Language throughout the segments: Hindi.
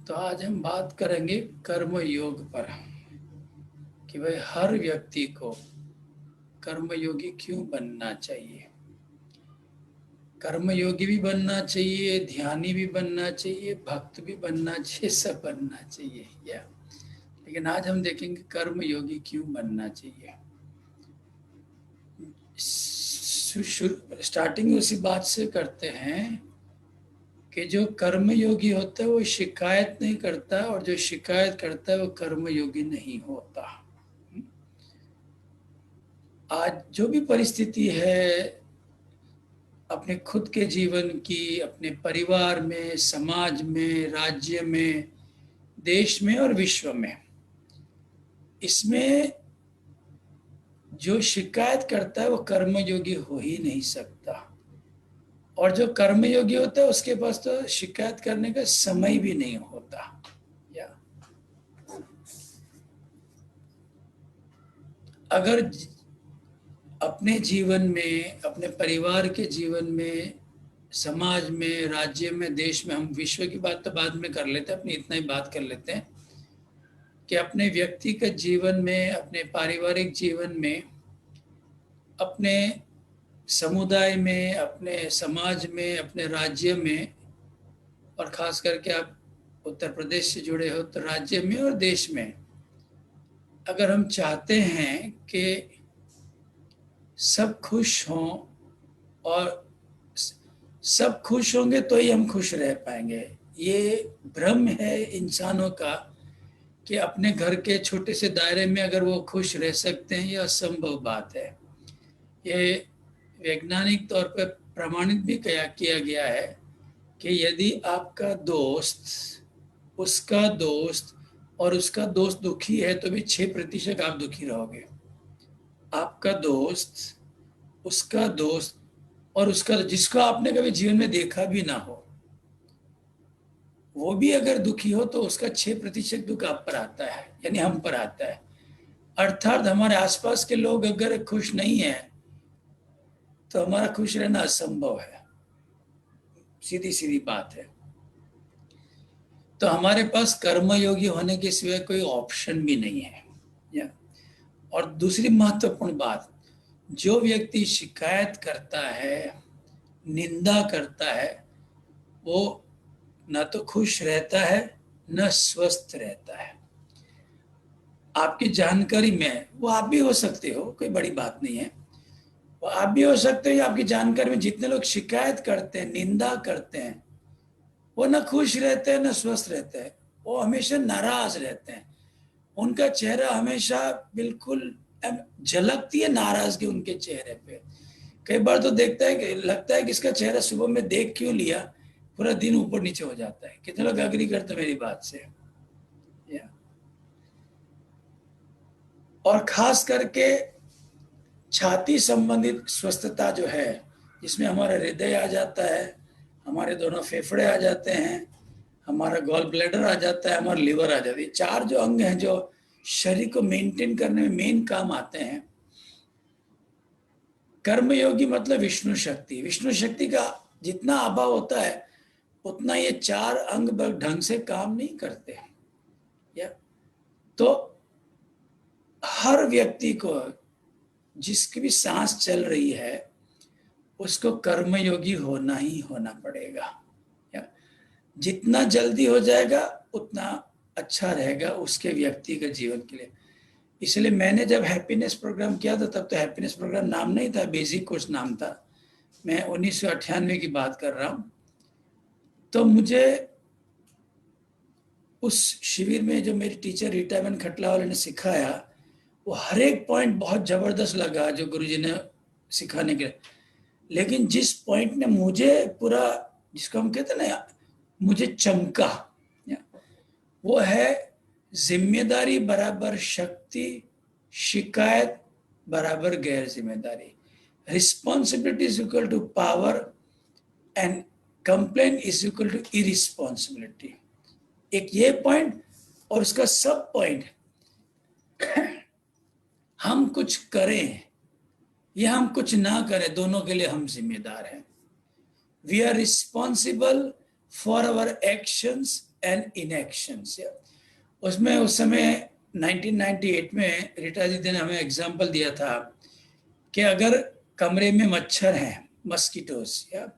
तो आज हम बात करेंगे कर्म योग पर कि भाई हर व्यक्ति को कर्मयोगी क्यों बनना चाहिए। कर्मयोगी भी बनना चाहिए, ध्यानी भी बनना चाहिए, भक्त भी बनना चाहिए, सब बनना चाहिए या। लेकिन आज हम देखेंगे कर्मयोगी क्यों बनना चाहिए। स्टार्टिंग उसी बात से करते हैं कि जो कर्मयोगी होता है वो शिकायत नहीं करता, और जो शिकायत करता है वो कर्मयोगी नहीं होता। आज जो भी परिस्थिति है अपने खुद के जीवन की, अपने परिवार में, समाज में, राज्य में, देश में और विश्व में, इसमें जो शिकायत करता है वो कर्मयोगी हो ही नहीं सकता। और जो कर्मयोगी होता है उसके पास तो शिकायत करने का समय भी नहीं होता। या अगर अपने जीवन में, अपने परिवार के जीवन में, समाज में, राज्य में, देश में, हम विश्व की बात तो बाद में कर लेते हैं, अपनी इतना ही बात कर लेते हैं कि अपने व्यक्तिगत जीवन में, अपने पारिवारिक जीवन में, अपने समुदाय में, अपने समाज में, अपने राज्य में, और खास करके आप उत्तर प्रदेश से जुड़े हो तो राज्य में और देश में, अगर हम चाहते हैं कि सब खुश हों और सब खुश होंगे तो ही हम खुश रह पाएंगे। ये भ्रम है इंसानों का कि अपने घर के छोटे से दायरे में अगर वो खुश रह सकते हैं, यह असंभव बात है। ये वैज्ञानिक तौर पर प्रमाणित भी किया गया है कि यदि आपका दोस्त, उसका दोस्त और उसका दोस्त दुखी है तो भी 6% आप दुखी रहोगे। आपका दोस्त, उसका दोस्त और उसका जिसको आपने कभी जीवन में देखा भी ना हो, वो भी अगर दुखी हो तो उसका 6% दुख आप पर आता है, यानी हम पर आता है। अर्थात हमारे आसपास के लोग अगर खुश नहीं है तो हमारा खुश रहना असंभव है। सीधी सीधी बात है। तो हमारे पास कर्मयोगी होने के सिवाय कोई ऑप्शन भी नहीं है। या और दूसरी महत्वपूर्ण बात, जो व्यक्ति शिकायत करता है, निंदा करता है, वो न तो खुश रहता है न स्वस्थ रहता है। आपकी जानकारी में वो आप भी हो सकते हो, कोई बड़ी बात नहीं है, वो आप भी हो सकते हो। आपकी जानकारी में जितने लोग शिकायत करते हैं, निंदा करते हैं, वो न खुश रहते हैं न स्वस्थ रहते हैं, वो हमेशा नाराज रहते हैं। उनका चेहरा हमेशा बिल्कुल झलकती है नाराजगी उनके चेहरे पे। कई बार तो देखता है कि लगता है कि इसका चेहरा सुबह में देख क्यों लिया, पूरा दिन ऊपर नीचे हो जाता है। कितने लोग एग्री करते मेरी बात से। या और खास करके छाती संबंधित स्वस्थता जो है, जिसमें हमारा हृदय आ जाता है, हमारे दोनों फेफड़े आ जाते हैं, हमारा गॉल ब्लैडर आ जाता है, हमारा लिवर आ जाती है। 4 जो अंग हैं जो शरीर को मेंटेन करने में मेन काम आते हैं। कर्मयोगी मतलब विष्णु शक्ति। विष्णु शक्ति का जितना अभाव होता है उतना ये 4 अंग ढंग से काम नहीं करते। या तो हर व्यक्ति को, जिसकी भी सांस चल रही है, उसको कर्मयोगी होना ही होना पड़ेगा। या जितना जल्दी हो जाएगा उतना अच्छा रहेगा उसके व्यक्ति के जीवन के लिए। इसलिए मैंने जब हैप्पीनेस प्रोग्राम किया था तब तो हैप्पीनेस प्रोग्राम नाम नहीं था, बेसिक कोर्स नाम था। मैं 1998 की बात कर रहा हूं। तो मुझे उस शिविर में जो मेरी टीचर रिटायरमेंट खटला वाले ने सिखाया, वो हर एक पॉइंट बहुत जबरदस्त लगा जो गुरुजी ने सिखाने के लिए। लेकिन जिस पॉइंट ने मुझे पूरा, जिसको हम कहते हैं ना, मुझे चमका, वो है जिम्मेदारी बराबर शक्ति, शिकायत बराबर गैर जिम्मेदारी। Responsibility is equal to power and complain is equal to irresponsibility. एक ये पॉइंट और उसका सब पॉइंट, हम कुछ करें या हम कुछ ना करें, दोनों के लिए हम जिम्मेदार हैं। We are responsible for our actions and inactions. उसमें उस समय 1998 में रीटा जी ने हमें एग्जाम्पल दिया था कि अगर कमरे में मच्छर हैं, मस्कीटोस, या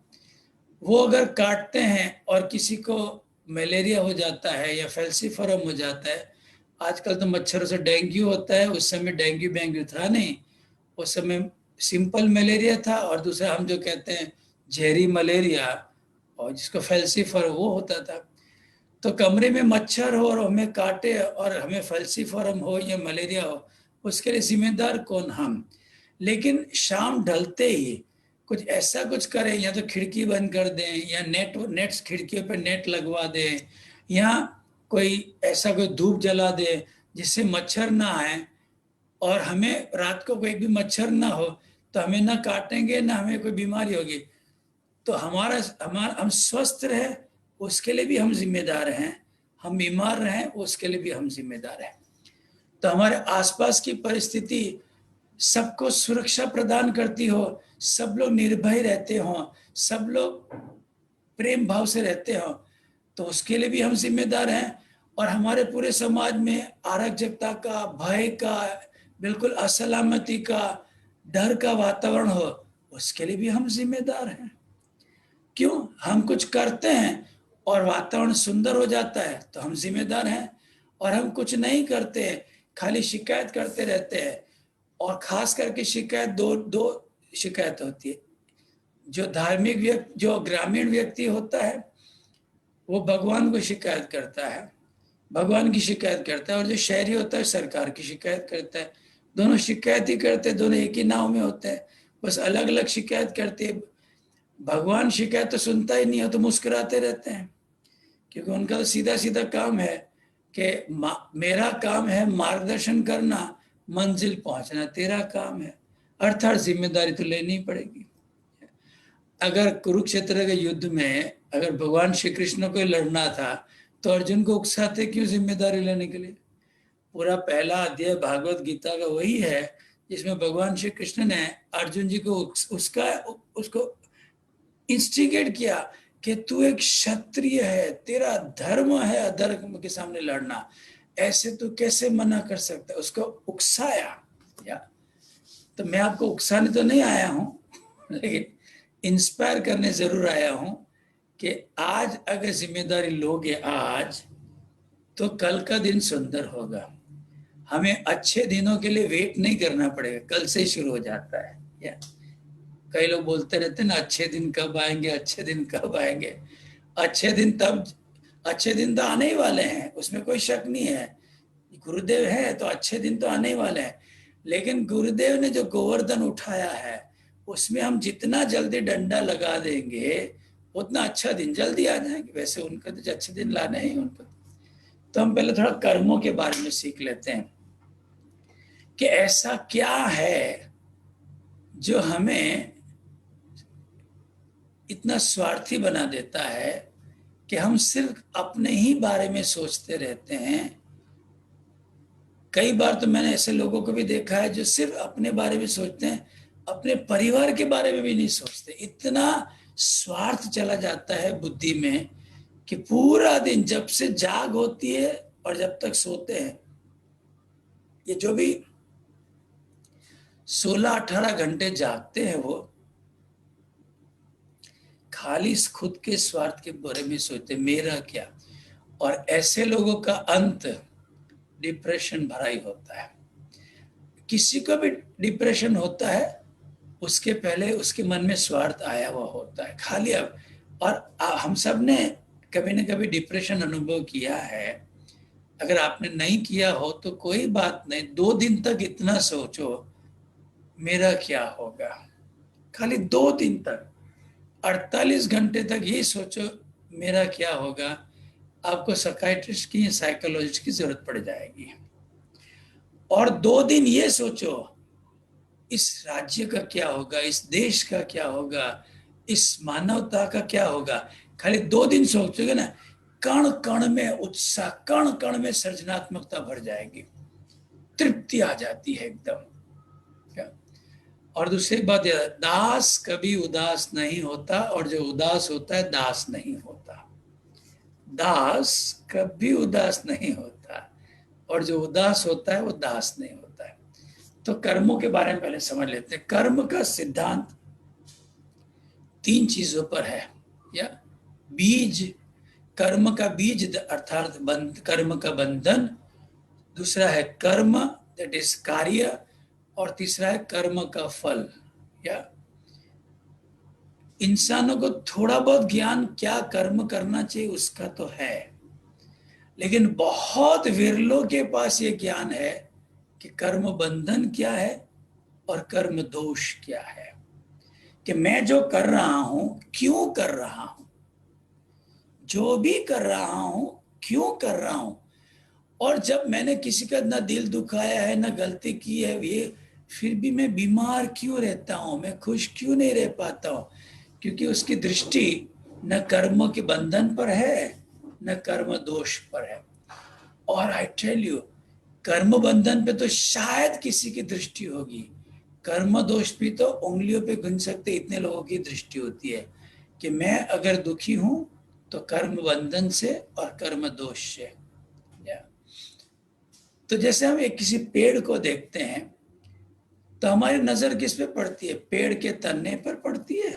वो अगर काटते हैं और किसी को मलेरिया हो जाता है या फैल्सीफॉरम हो जाता है। आजकल तो मच्छरों से डेंगू होता है, उस समय डेंगू था नहीं, उस समय सिंपल मलेरिया था, और दूसरा हम जो कहते हैं जहरी मलेरिया, और जिसको फैल्सीफॉरम वो होता था। तो कमरे में मच्छर हो और हमें काटे और हमें फैल्सीफॉरम हो या मलेरिया हो, उसके लिए जिम्मेदार कौन? हम। लेकिन शाम ढलते ही कुछ ऐसा कुछ करें, या तो खिड़की बंद कर दें, या नेट्स खिड़कियों पर नेट लगवा दें, या कोई ऐसा कोई धूप जला दे जिससे मच्छर ना आए, और हमें रात को कोई भी मच्छर ना हो, तो हमें ना काटेंगे ना हमें कोई बीमारी होगी। तो हमारा हमारा हम स्वस्थ रहे उसके लिए भी हम जिम्मेदार हैं, हम बीमार रहें उसके लिए भी हम जिम्मेदार हैं। तो हमारे आसपास की परिस्थिति सबको सुरक्षा प्रदान करती हो, सब लोग निर्भय रहते हों, सब लोग प्रेम भाव से रहते हों, तो उसके लिए भी हम जिम्मेदार हैं। और हमारे पूरे समाज में अराजकता का, भय का, बिल्कुल असलामती का, डर का वातावरण हो, उसके लिए भी हम जिम्मेदार हैं। क्यों? हम कुछ करते हैं और वातावरण सुंदर हो जाता है तो हम जिम्मेदार हैं, और हम कुछ नहीं करते, खाली शिकायत करते रहते हैं। और खास करके शिकायत दो दो शिकायत होती है। जो धार्मिक व्यक्ति, जो ग्रामीण व्यक्ति होता है, वो भगवान को शिकायत करता है, भगवान की शिकायत करता है, और जो शहरी होता है सरकार की शिकायत करता है। दोनों शिकायत ही करते हैं, दोनों एक ही नाव में होते हैं, बस अलग अलग शिकायत करते हैं। भगवान शिकायत तो सुनता ही नहीं है, तो मुस्कुराते रहते हैं, क्योंकि उनका तो सीधा सीधा काम है कि मेरा काम है मार्गदर्शन करना, मंजिल पहुंचना तेरा काम है, अर्थात जिम्मेदारी तो लेनी ही पड़ेगी। अगर कुरुक्षेत्र के युद्ध में अगर भगवान श्री कृष्ण को लड़ना था तो अर्जुन को उकसाते क्यों जिम्मेदारी लेने के लिए? पूरा पहला अध्याय भागवत गीता का वही है जिसमें भगवान श्री कृष्ण ने अर्जुन जी को उसको इंस्टिगेट किया कि तू एक क्षत्रिय है, तेरा धर्म है अधर्म के सामने लड़ना, ऐसे तू कैसे मना कर सकता है? उसको उकसाया। या तो मैं आपको उकसाने तो नहीं आया हूं, लेकिन इंस्पायर करने जरूर आया हूं कि आज अगर जिम्मेदारी लोगे आज, तो कल का दिन सुंदर होगा। हमें अच्छे दिनों के लिए वेट नहीं करना पड़ेगा, कल से ही शुरू हो जाता है। या कई लोग बोलते रहते हैं ना, अच्छे दिन कब आएंगे, अच्छे दिन कब आएंगे। अच्छे दिन तब, अच्छे दिन तो आने ही वाले हैं, उसमें कोई शक नहीं है। गुरुदेव है तो अच्छे दिन तो आने ही वाले हैं, लेकिन गुरुदेव ने जो गोवर्धन उठाया है उसमें हम जितना जल्दी डंडा लगा देंगे उतना अच्छा दिन जल्दी आ जाएंगे। वैसे उनको तो अच्छे दिन लाने ही उनको। तो हम पहले थोड़ा कर्मों के बारे में सीख लेते हैं कि ऐसा क्या है जो हमें इतना स्वार्थी बना देता है कि हम सिर्फ अपने ही बारे में सोचते रहते हैं। कई बार तो मैंने ऐसे लोगों को भी देखा है जो सिर्फ अपने बारे में सोचते हैं, अपने परिवार के बारे में भी नहीं सोचते। इतना स्वार्थ चला जाता है बुद्धि में कि पूरा दिन जब से जाग होती है और जब तक सोते हैं, ये जो भी 16-18 घंटे जागते हैं वो खाली खुद के स्वार्थ के बारे में सोचते, मेरा क्या। और ऐसे लोगों का अंत डिप्रेशन भरा ही होता है। किसी को भी डिप्रेशन होता है उसके पहले उसके मन में स्वार्थ आया हुआ होता है खाली। अब और हम सब ने कभी न कभी डिप्रेशन अनुभव किया है। अगर आपने नहीं किया हो तो कोई बात नहीं, 2 दिन तक इतना सोचो मेरा क्या होगा, खाली 2 दिन तक, 48 घंटे तक यही सोचो मेरा क्या होगा। आपको साइकियाट्रिस्ट की, साइकोलॉजिस्ट की जरूरत पड़ जाएगी। और 2 दिन ये सोचो इस राज्य का क्या होगा, इस देश का क्या होगा, इस मानवता का क्या होगा। खाली 2 दिन सोचोगे ना, कण कण में उत्साह, कण कण में सृजनात्मकता भर जाएगी, तृप्ति आ जाती है एकदम। और दूसरी बात यह, दास कभी उदास नहीं होता, और जो उदास होता है दास नहीं होता। दास कभी उदास नहीं होता, और जो उदास होता है वो दास नहीं होता है। तो कर्मों के बारे में पहले समझ लेते हैं। कर्म का सिद्धांत 3 चीजों पर है। या बीज, कर्म का बीज अर्थात कर्म का बंधन, दूसरा है कर्म दैट इज कार्य, और तीसरा है कर्म का फल। या इंसानों को थोड़ा बहुत ज्ञान क्या कर्म करना चाहिए उसका तो है, लेकिन बहुत विरलों के पास ये ज्ञान है कि कर्म बंधन क्या है और कर्म दोष क्या है, कि मैं जो कर रहा हूं क्यों कर रहा हूं, जो भी कर रहा हूं क्यों कर रहा हूं। और जब मैंने किसी का ना दिल दुखाया है ना गलती की है, ये फिर भी मैं बीमार क्यों रहता हूं, मैं खुश क्यों नहीं रह पाता हूं, क्योंकि उसकी दृष्टि न कर्म के बंधन पर है न कर्म दोष पर है। और आई टेल यू, कर्म बंधन पे तो शायद किसी की दृष्टि होगी, कर्म दोष भी तो उंगलियों पे गिन सकते इतने लोगों की दृष्टि होती है कि मैं अगर दुखी हूं तो कर्म बंधन से और कर्म दोष से। तो जैसे हम एक किसी पेड़ को देखते हैं तो हमारी नजर किस पे पड़ती है, पेड़ के तने पर पड़ती है,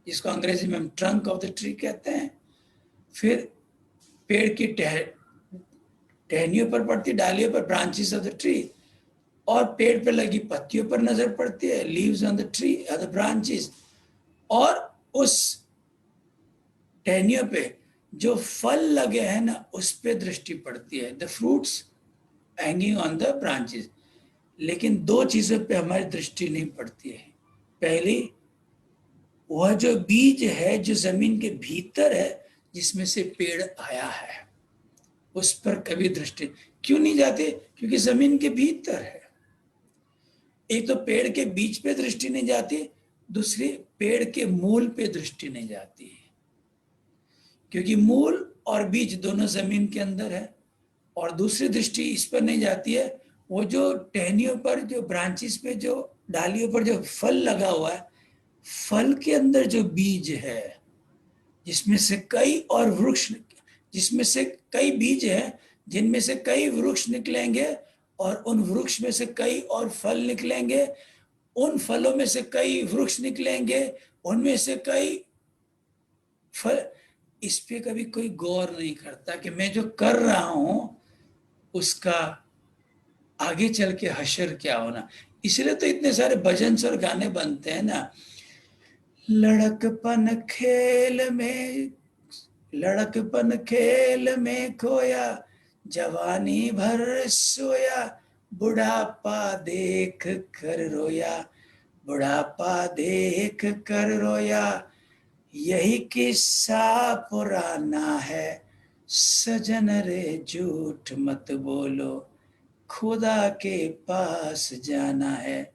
जिसको अंग्रेजी में हम ट्रंक ऑफ द ट्री कहते हैं। फिर पेड़ की टहनियों पर पड़ती है, डालियों पर, ब्रांचेस ऑफ द ट्री। और पेड़ पे लगी पत्तियों पर नजर पड़ती है, लीव्स ऑन द ट्री और द ब्रांचेस। और उस टहनियों पे जो फल लगे हैं ना उस पे दृष्टि पड़ती है, the fruits hanging on the branches. लेकिन 2 चीजों पे हमारी दृष्टि नहीं पड़ती है। पहली, वह जो बीज है जो जमीन के भीतर है जिसमें से पेड़ आया है, उस पर कभी दृष्टि क्यों नहीं जाती, क्योंकि जमीन के भीतर है। एक तो पेड़ के बीज पे दृष्टि नहीं जाती, दूसरी पेड़ के मूल पे दृष्टि नहीं जाती है, क्योंकि मूल और बीज दोनों जमीन के अंदर है। और दूसरी दृष्टि इस पर नहीं जाती है, वो जो टहनियों पर, जो ब्रांचेस पे, जो डालियों पर जो फल लगा हुआ है, फल के अंदर जो बीज है, जिसमें से कई और वृक्ष, जिसमें से कई बीज है जिनमें से कई वृक्ष निकलेंगे, और उन वृक्ष में से कई और फल निकलेंगे, उन फलों में से कई वृक्ष निकलेंगे, उनमें से कई फल। इस पे कभी कोई गौर नहीं करता कि मैं जो कर रहा हूं उसका आगे चल के हशर क्या होना। इसलिए तो इतने सारे भजन और गाने बनते हैं ना, लड़कपन खेल में, लड़कपन खेल में खोया, जवानी भर सोया, बुढ़ापा देख कर रोया, बुढ़ापा देख कर रोया, यही किस्सा पुराना है, सजन रे झूठ मत बोलो, खुदा के पास जाना है,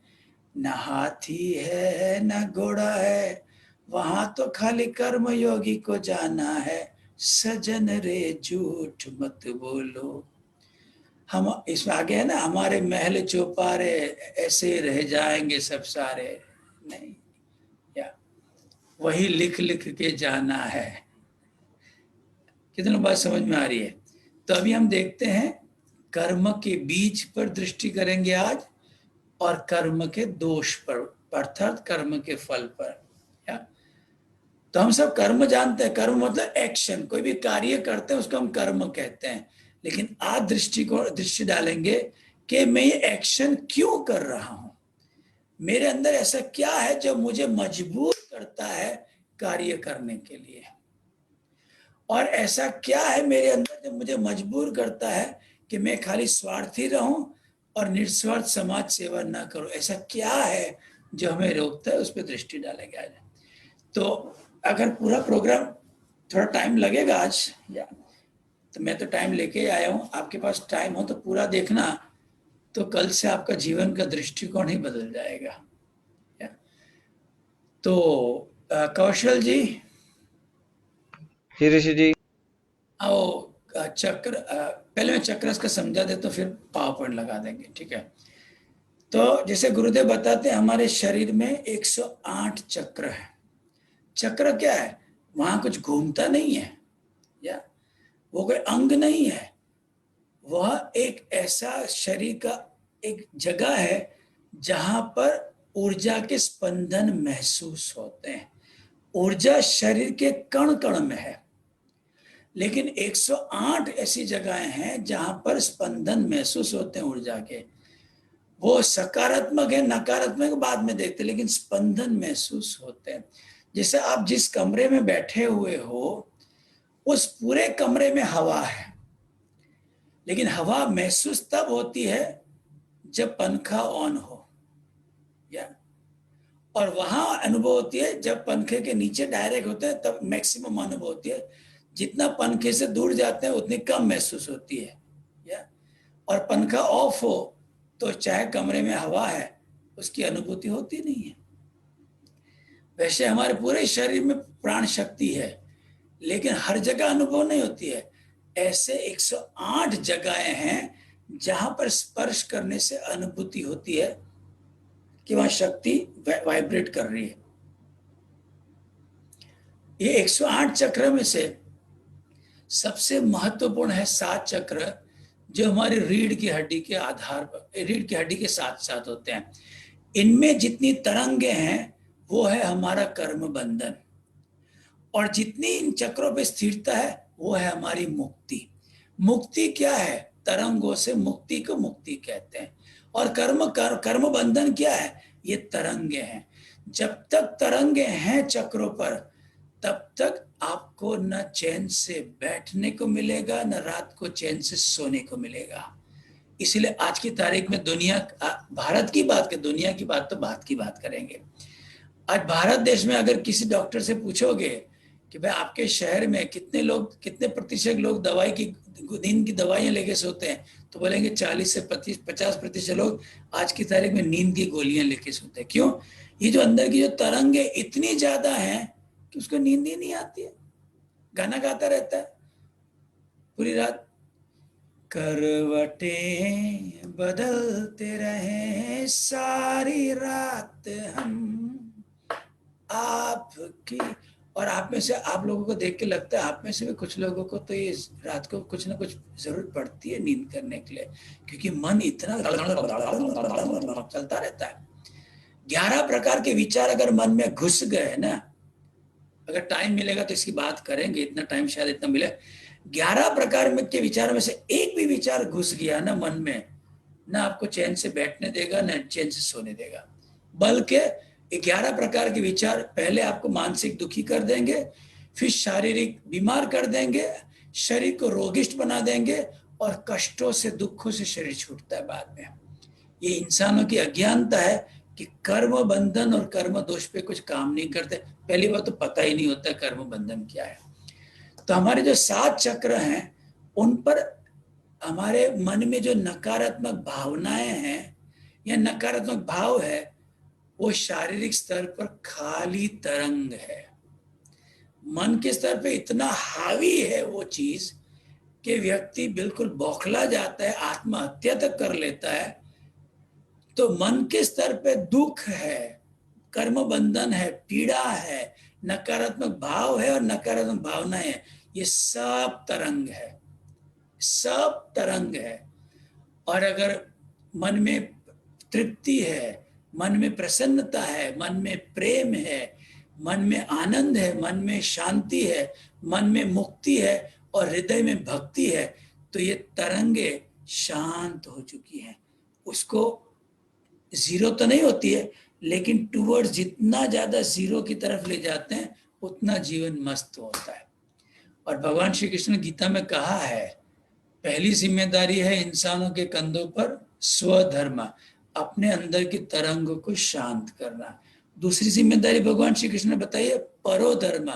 न हाथी है न घोड़ा है, वहां तो खाली कर्म योगी को जाना है, सजन रे झूठ मत बोलो। हम इसमें आगे है ना, हमारे महल चौपारे ऐसे रह जाएंगे सब सारे, नहीं, या वही लिख लिख के जाना है। कितना बात समझ में आ रही है। तो अभी हम देखते हैं कर्म के बीज पर दृष्टि करेंगे आज, और कर्म के दोष पर, अर्थात कर्म के फल पर। या तो हम सब कर्म जानते हैं, कर्म मतलब एक्शन, कोई भी कार्य करते हैं उसको हम कर्म कहते हैं। लेकिन आज दृष्टि डालेंगे कि मैं ये एक्शन क्यों कर रहा हूं, मेरे अंदर ऐसा क्या है जो मुझे मजबूर करता है कार्य करने के लिए, और ऐसा क्या है मेरे अंदर जो मुझे मजबूर करता है कि मैं खाली स्वार्थी रहूं और निस्वार्थ समाज सेवा ना करूं। ऐसा क्या है जो हमें रोकता है, उस पर दृष्टि डालेंगे आज। तो अगर पूरा प्रोग्राम, थोड़ा टाइम लगेगा आज, या तो मैं तो टाइम लेके आया हूं, आपके पास टाइम हो तो पूरा देखना, तो कल से आपका जीवन का दृष्टिकोण ही बदल जाएगा। तो कौशल जी, ऋषि जी। आओ चक्र, पहले मैं चक्र का समझा दे तो फिर पावर पॉइंट लगा देंगे, ठीक है। तो जैसे गुरुदेव बताते हैं हमारे शरीर में 108 चक्र है। चक्र क्या है, वहां कुछ घूमता नहीं है, या वो कोई अंग नहीं है, वह एक ऐसा शरीर का एक जगह है जहां पर ऊर्जा के स्पंदन महसूस होते हैं। ऊर्जा शरीर के कण कण में है, लेकिन 108 ऐसी जगहें हैं जहां पर स्पंदन महसूस होते हैं ऊर्जा के। वो सकारात्मक है नकारात्मक बाद में देखते, लेकिन स्पंदन महसूस होते हैं। जैसे आप जिस कमरे में बैठे हुए हो, उस पूरे कमरे में हवा है, लेकिन हवा महसूस तब होती है जब पंखा ऑन हो, या और वहां अनुभव होती है जब पंखे के नीचे डायरेक्ट होते हैं, तब मैक्सिमम अनुभव होती है। जितना पंखे से दूर जाते हैं उतनी कम महसूस होती है, या और पंखा ऑफ हो तो चाहे कमरे में हवा है, उसकी अनुभूति होती नहीं है। वैसे हमारे पूरे शरीर में प्राण शक्ति है, लेकिन हर जगह अनुभव नहीं होती है। ऐसे 108 जगहें हैं जहां पर स्पर्श करने से अनुभूति होती है कि वहां शक्ति वाइब्रेट कर रही है। ये 108 चक्र में से सबसे महत्वपूर्ण है 7 चक्र, जो हमारी रीढ़ की हड्डी के आधार पर, रीढ़ की हड्डी के साथ साथ होते हैं। इनमें जितनी तरंगे हैं वो है हमारा कर्म बंधन, और जितनी इन चक्रों पे स्थिरता है वो है हमारी मुक्ति। मुक्ति क्या है? तरंगों से मुक्ति को मुक्ति कहते हैं। और कर्म बंधन क्या है? ये तरंगे हैं। जब तक तरंगे हैं चक्रों पर, तब तक आपको न चैन से बैठने को मिलेगा, न रात को चैन से सोने को मिलेगा। इसलिए आज की तारीख में दुनिया, भारत की बात के, दुनिया की बात तो बात की बात करेंगे। आज भारत देश में अगर किसी डॉक्टर से पूछोगे कि भाई आपके शहर में कितने प्रतिशत लोग दवाई की, नींद की दवाइयां लेके सोते हैं, तो बोलेंगे 40 से 50% लोग आज की तारीख में नींद की गोलियां लेके सोते हैं। क्यों? ये जो अंदर की जो तरंगे इतनी ज्यादा हैं कि उसको नींद ही नहीं आती है, गाना गाता रहता है पूरी रात। करवटें बदलते रहे सारी रात हम आपकी। और आप में से, आप लोगों को देख के लगता है आप में से भी कुछ लोगों को तो ये रात को कुछ ना कुछ जरूरत पड़ती है नींद करने के लिए, क्योंकि मन इतना चलता रहता है। 11 प्रकार के विचार अगर मन में घुस गए ना, अगर टाइम मिलेगा तो इसकी बात करेंगे, इतना टाइम शायद इतना मिले। 11 प्रकार में के विचार में से एक भी विचार घुस गया ना मन में, ना आपको चैन से बैठने देगा, ना चैन से सोने देगा। बल्कि 11 प्रकार के विचार पहले आपको मानसिक दुखी कर देंगे, फिर शारीरिक बीमार कर देंगे, शरीर को रोगिष्ट बना देंगे, और कष्टों से, दुखों से शरीर छूटता है बाद में। ये इंसानों की अज्ञानता है कि कर्म बंधन और कर्म दोष पे कुछ काम नहीं करते। पहली बात तो पता ही नहीं होता कर्म बंधन क्या है। तो हमारे जो 7 चक्र हैं, उन पर हमारे मन में जो नकारात्मक भावनाएं हैं या नकारात्मक भाव है, वो शारीरिक स्तर पर खाली तरंग है। मन के स्तर पे इतना हावी है वो चीज कि व्यक्ति बिल्कुल बौखला जाता है, आत्महत्या तक कर लेता है। तो मन के स्तर पे दुख है, कर्म बंधन है, पीड़ा है, नकारात्मक भाव है और नकारात्मक भावनाएं है। ये सब तरंग है, सब तरंग है। और अगर मन में तृप्ति है, मन में प्रसन्नता है, मन में प्रेम है, मन में आनंद है, मन में शांति है, मन में मुक्ति है और हृदय में भक्ति है, तो ये तरंगे शांत हो चुकी हैं। उसको जीरो तो नहीं होती है, लेकिन टूवर्ड्स जितना ज्यादा जीरो की तरफ ले जाते हैं उतना जीवन मस्त होता है। और भगवान श्री कृष्ण ने गीता में कहा है, पहली जिम्मेदारी है इंसानों के कंधों पर स्वधर्म, अपने अंदर की तरंग को शांत करना। दूसरी जिम्मेदारी भगवान श्री कृष्ण ने बताई है परोधर्म,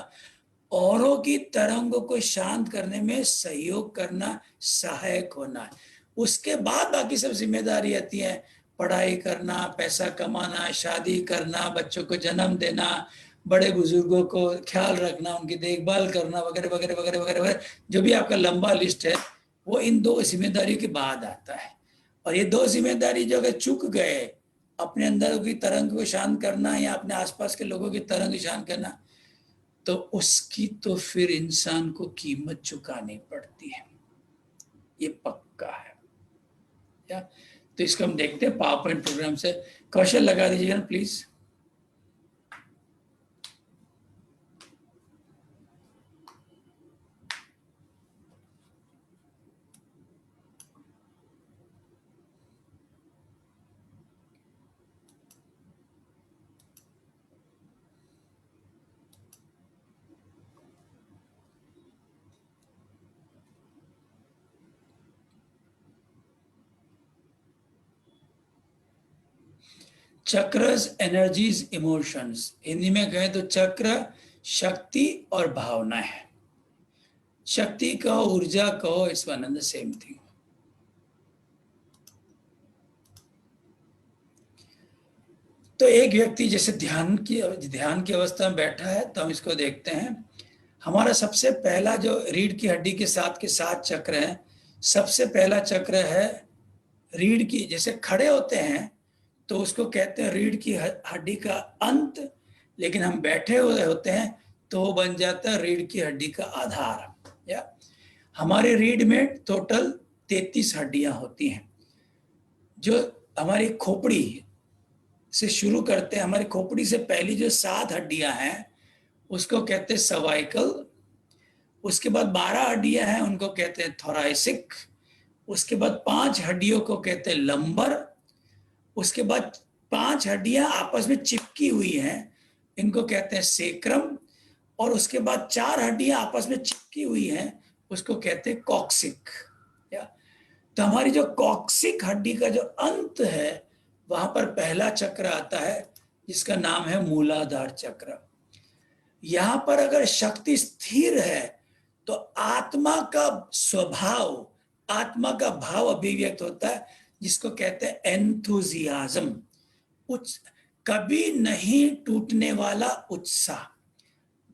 औरों की तरंगों को शांत करने में सहयोग करना, सहायक होना। उसके बाद बाकी सब जिम्मेदारी आती है, पढ़ाई करना, पैसा कमाना, शादी करना, बच्चों को जन्म देना, बड़े बुजुर्गों को ख्याल रखना, उनकी देखभाल करना, वगैरह वगैरह वगैरह वगैरह। जो भी आपका लंबा लिस्ट है वो इन 2 जिम्मेदारियों के बाद आता है। और ये 2 जिम्मेदारी जो अगर चूक गए, अपने अंदर की तरंग को शांत करना या अपने आसपास के लोगों की तरंग शांत करना, तो उसकी तो फिर इंसान को कीमत चुकानी पड़ती है, ये पक्का है। या तो इसको हम देखते हैं पावर पॉइंट प्रोग्राम से। क्वेश्चन लगा दीजिएगा please. Chakras energies emotions, Hindi में कहें तो चक्र शक्ति और भावना है। शक्ति कहो, ऊर्जा कहो, it's one and the same thing. तो एक व्यक्ति जैसे ध्यान की अवस्था में बैठा है, तो हम इसको देखते हैं। हमारा सबसे पहला जो रीढ़ की हड्डी के साथ चक्र है, सबसे पहला चक्र है रीढ़ की, जैसे खड़े होते हैं तो उसको कहते हैं रीढ़ की हड्डी का अंत, लेकिन हम बैठे हुए होते हैं तो वो बन जाता है रीढ़ की हड्डी का आधार। या हमारे रीढ़ में टोटल 33 हड्डियां होती हैं। जो हमारी खोपड़ी से शुरू करते हैं, हमारी खोपड़ी से पहली जो 7 हड्डियां हैं उसको कहते हैं सर्वाइकल। उसके बाद 12 हड्डियां हैं, उनको कहते हैं थोरासिक। उसके बाद 5 हड्डियों को कहते हैं लंबर। उसके बाद 5 हड्डियां आपस में चिपकी हुई हैं, इनको कहते हैं सेक्रम। और उसके बाद 4 हड्डियां आपस में चिपकी हुई हैं, उसको कहते हैं कॉक्सिक। या तो हमारी जो कॉक्सिक हड्डी का जो अंत है, वहां पर पहला चक्र आता है जिसका नाम है मूलाधार चक्र। यहां पर अगर शक्ति स्थिर है तो आत्मा का स्वभाव, आत्मा का भाव अभिव्यक्त होता है, जिसको कहते हैं एंथुजियाज्म, कभी नहीं टूटने वाला उत्साह।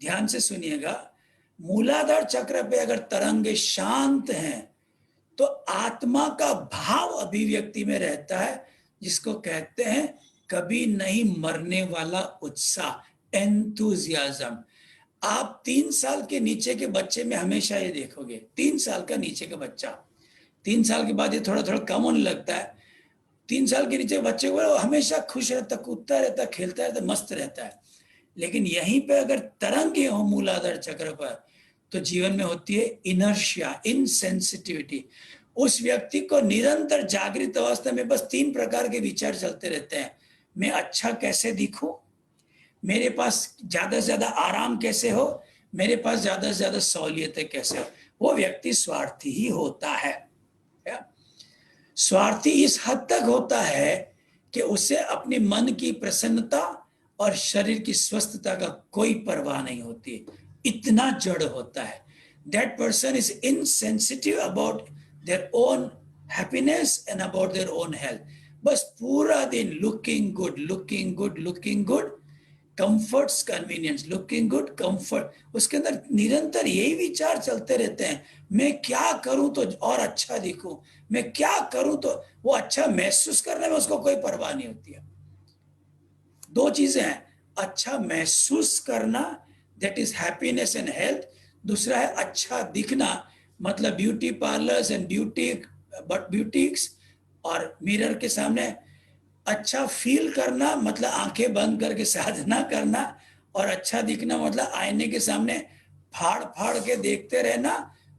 ध्यान से सुनिएगा, मूलाधार चक्र पे अगर तरंगे शांत हैं तो आत्मा का भाव अभिव्यक्ति में रहता है, जिसको कहते हैं कभी नहीं मरने वाला उत्साह, एंथुजियाज्म। आप 3 साल के नीचे के बच्चे में हमेशा ये देखोगे, 3 साल का नीचे का बच्चा, 3 साल के बाद ये थोड़ा थोड़ा कम होने लगता है। 3 साल के नीचे बच्चे को वो हमेशा खुश रहता, कूदता रहता, खेलता रहता, मस्त रहता है। लेकिन यहीं पे अगर तरंगे हो मूलाधार चक्र पर, तो जीवन में होती है इनर्शिया, इनसेंसिटिविटी। उस व्यक्ति को निरंतर जागृत अवस्था में बस 3 प्रकार के विचार चलते रहते हैं। मैं अच्छा कैसे दिखूं, मेरे पास ज्यादा से ज्यादा आराम कैसे हो, मेरे पास ज्यादा से ज्यादा सहूलियतें कैसे हो। वो व्यक्ति स्वार्थी ही होता है। स्वार्थी इस हद तक होता है कि उसे अपने मन की प्रसन्नता और शरीर की स्वस्थता का कोई परवाह नहीं होती, इतना जड़ होता है। That person is insensitive about their own happiness and about their own health. बस पूरा दिन looking good, looking good, looking good, comforts, convenience, looking good, comfort. उसके अंदर निरंतर यही विचार चलते रहते हैं, मैं क्या करूं तो और अच्छा दिखूं, मैं क्या करूं तो वो अच्छा महसूस करने में उसको कोई परवाह नहीं होती है। 2 चीजें हैं, अच्छा महसूस करना, that is happiness and health. दूसरा है अच्छा दिखना, मतलब ब्यूटी पार्लर्स एंड ब्यूटिक्स और मिरर के सामने अच्छा फील करना, मतलब आंखें बंद करके साधना करना। और अच्छा दिखना मतलब आईने के सामने फाड़ फाड़ के देखते रहना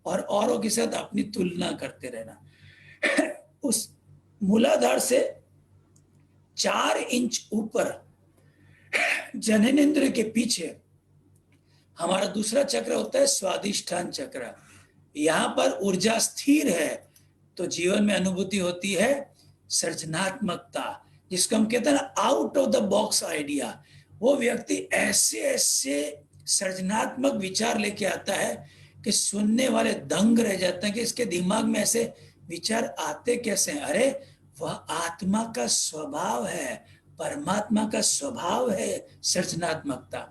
और औरों के साथ अपनी तुलना करते रहना। उस मूलाधार से 4 इंच ऊपर जननेंद्र के पीछे हमारा दूसरा चक्र होता है स्वादिष्ठान चक्र। यहां पर ऊर्जा स्थिर है तो जीवन में अनुभूति होती है सृजनात्मकता, जिसको हम कहते हैं ना out of the box idea. वो व्यक्ति ऐसे ऐसे सृजनात्मक विचार लेके आता है कि सुनने वाले दंग रह जाते हैं कि इसके दिमाग में ऐसे विचार आते कैसे हैं। अरे वह आत्मा का स्वभाव है, परमात्मा का स्वभाव है सृजनात्मकता।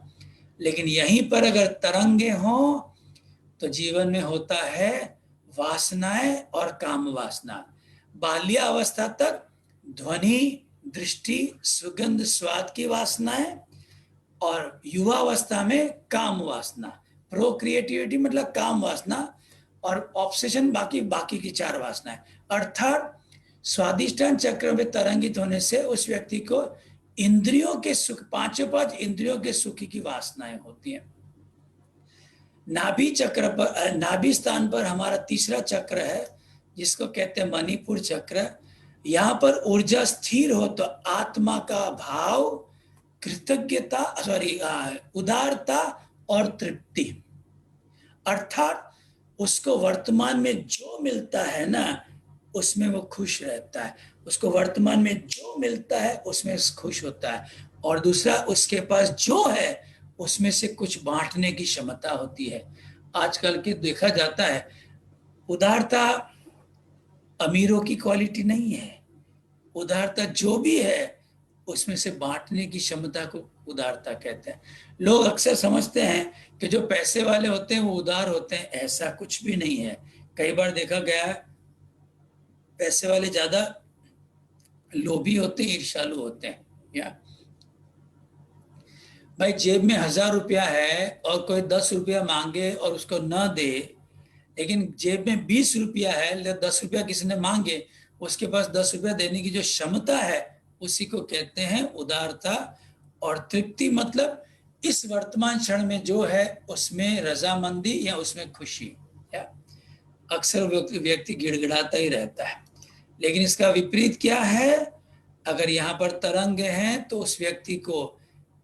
लेकिन यहीं पर अगर तरंगे हों तो जीवन में होता है वासनाएं और काम वासना। बाल्यावस्था तक ध्वनि, दृष्टि, सुगंध, स्वाद की वासनाएं, और युवावस्था में काम वासना, प्रोक्रिएटिविटी मतलब काम वासना, और ऑब्सेशन बाकी बाकी की 4 वासनाएं। अर्थात स्वादिष्टान चक्र में तरंगित होने से उस व्यक्ति को इंद्रियों के सुख, 5 इंद्रियों के सुख की वासनाएं होती हैं। नाभि चक्र पर, नाभि स्थान पर हमारा तीसरा चक्र है जिसको कहते हैं मणिपुर चक्र। यहाँ पर ऊर्जा स्थिर हो तो आत्मा का भाव, कृतज्ञता, उदारता और तृप्ति, अर्थात उसको वर्तमान में जो मिलता है ना उसमें वो खुश रहता है, उसको वर्तमान में जो मिलता है उसमें खुश होता है, और दूसरा उसके पास जो है उसमें से कुछ बांटने की क्षमता होती है। आजकल के देखा जाता है उदारता अमीरों की क्वालिटी नहीं है, उदारता जो भी है उसमें से बांटने की क्षमता को उदारता कहते हैं। लोग अक्सर समझते हैं कि जो पैसे वाले होते हैं वो उदार होते हैं, ऐसा कुछ भी नहीं है। कई बार देखा गया है पैसे वाले ज्यादा लोभी होते हैं, ईर्ष्यालु होते हैं। या भाई जेब में 1000 रुपया है और कोई 10 रुपया मांगे और उसको न दे, लेकिन जेब में 20 रुपया है, 10 रुपया किसी ने मांगे, उसके पास 10 रुपया देने की जो क्षमता है उसी को कहते हैं उदारता। और तृप्ति मतलब इस वर्तमान क्षण में जो है उसमें रजामंदी या उसमें खुशी। या अक्सर व्यक्ति गिड़गिड़ाता ही रहता है, लेकिन इसका विपरीत क्या है? अगर यहाँ पर तरंग है तो उस व्यक्ति को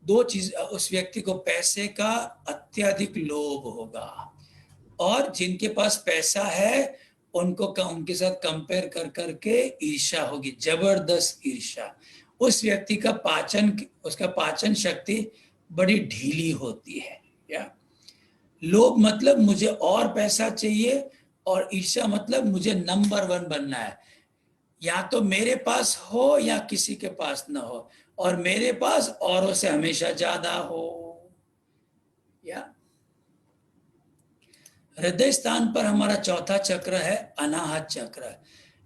2 चीज, उस व्यक्ति को पैसे का अत्यधिक लोभ होगा, और जिनके पास पैसा है उनको उनके साथ कंपेयर कर करके ईर्ष्या होगी, जबरदस्त ईर्ष्या। उस व्यक्ति का उसका पाचन शक्ति बड़ी ढीली होती है। या लोभ मतलब मुझे और पैसा चाहिए, और ईर्ष्या मतलब मुझे नंबर 1 बनना है, या तो मेरे पास हो या किसी के पास न हो, और मेरे पास औरों से हमेशा ज्यादा हो। या हृदय स्थान पर हमारा चौथा चक्र है अनाहत चक्र।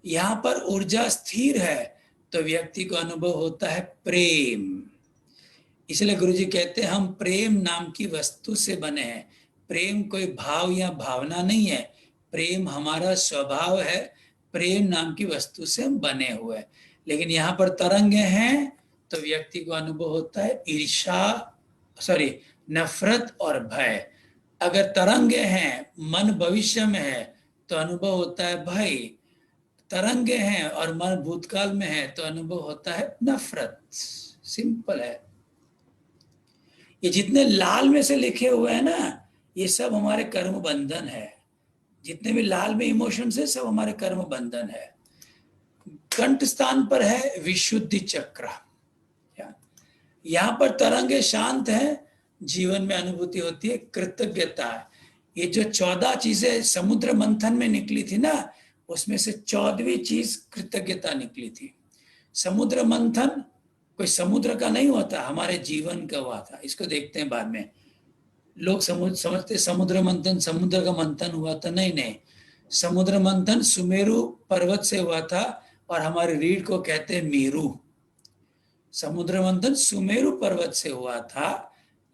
यहाँ पर ऊर्जा स्थिर है तो व्यक्ति को अनुभव होता है प्रेम। इसलिए गुरुजी कहते हैं हम प्रेम नाम की वस्तु से बने हैं। प्रेम कोई भाव या भावना नहीं है, प्रेम हमारा स्वभाव है, प्रेम नाम की वस्तु से हम बने हुए हैं। लेकिन यहाँ पर तरंगे हैं तो व्यक्ति को अनुभव होता है नफरत और भय। अगर तरंगे हैं, मन भविष्य में है तो अनुभव होता है भय, तरंगे हैं और मन भूतकाल में है तो अनुभव होता है नफरत। सिंपल है। ये जितने लाल में से लिखे हुए हैं ना, ये सब हमारे कर्म बंधन है। जितने भी लाल में इमोशंस है सब हमारे कर्म बंधन है। कंठ स्थान पर है विशुद्धि चक्र। यहाँ पर तरंगे शांत है, जीवन में अनुभूति होती है कृतज्ञता। ये जो 14 चीजें समुद्र मंथन में निकली थी ना, उसमें से 14वीं चीज कृतज्ञता निकली थी। समुद्र मंथन कोई समुद्र का नहीं होता, हमारे जीवन का हुआ था। इसको देखते हैं बाद में। लोग समझते समुद्र मंथन समुद्र का मंथन हुआ था, नहीं नहीं, समुद्र मंथन सुमेरु पर्वत से हुआ था, और हमारे रीढ़ को कहते हैं मेरू। समुद्र मंथन सुमेरु पर्वत से हुआ था,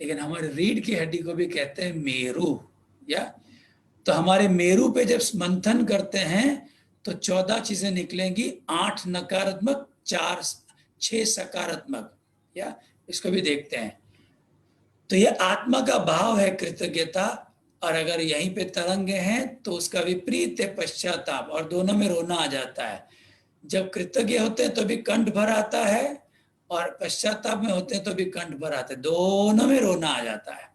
लेकिन हमारे रीढ़ की हड्डी को भी कहते हैं मेरू। या तो हमारे मेरू पे जब मंथन करते हैं तो 14 चीजें निकलेंगी, 8 नकारात्मक, 6 सकारात्मक। या इसको भी देखते हैं। तो ये आत्मा का भाव है कृतज्ञता, और अगर यहीं पे तरंगे हैं तो उसका विपरीत है पश्चाताप, और दोनों में रोना आ जाता है। जब कृतज्ञ होते हैं तो भी कंठ भर आता है, और पश्चाताप में होते हैं तो भी कंठ भर आता है, दोनों में रोना आ जाता है।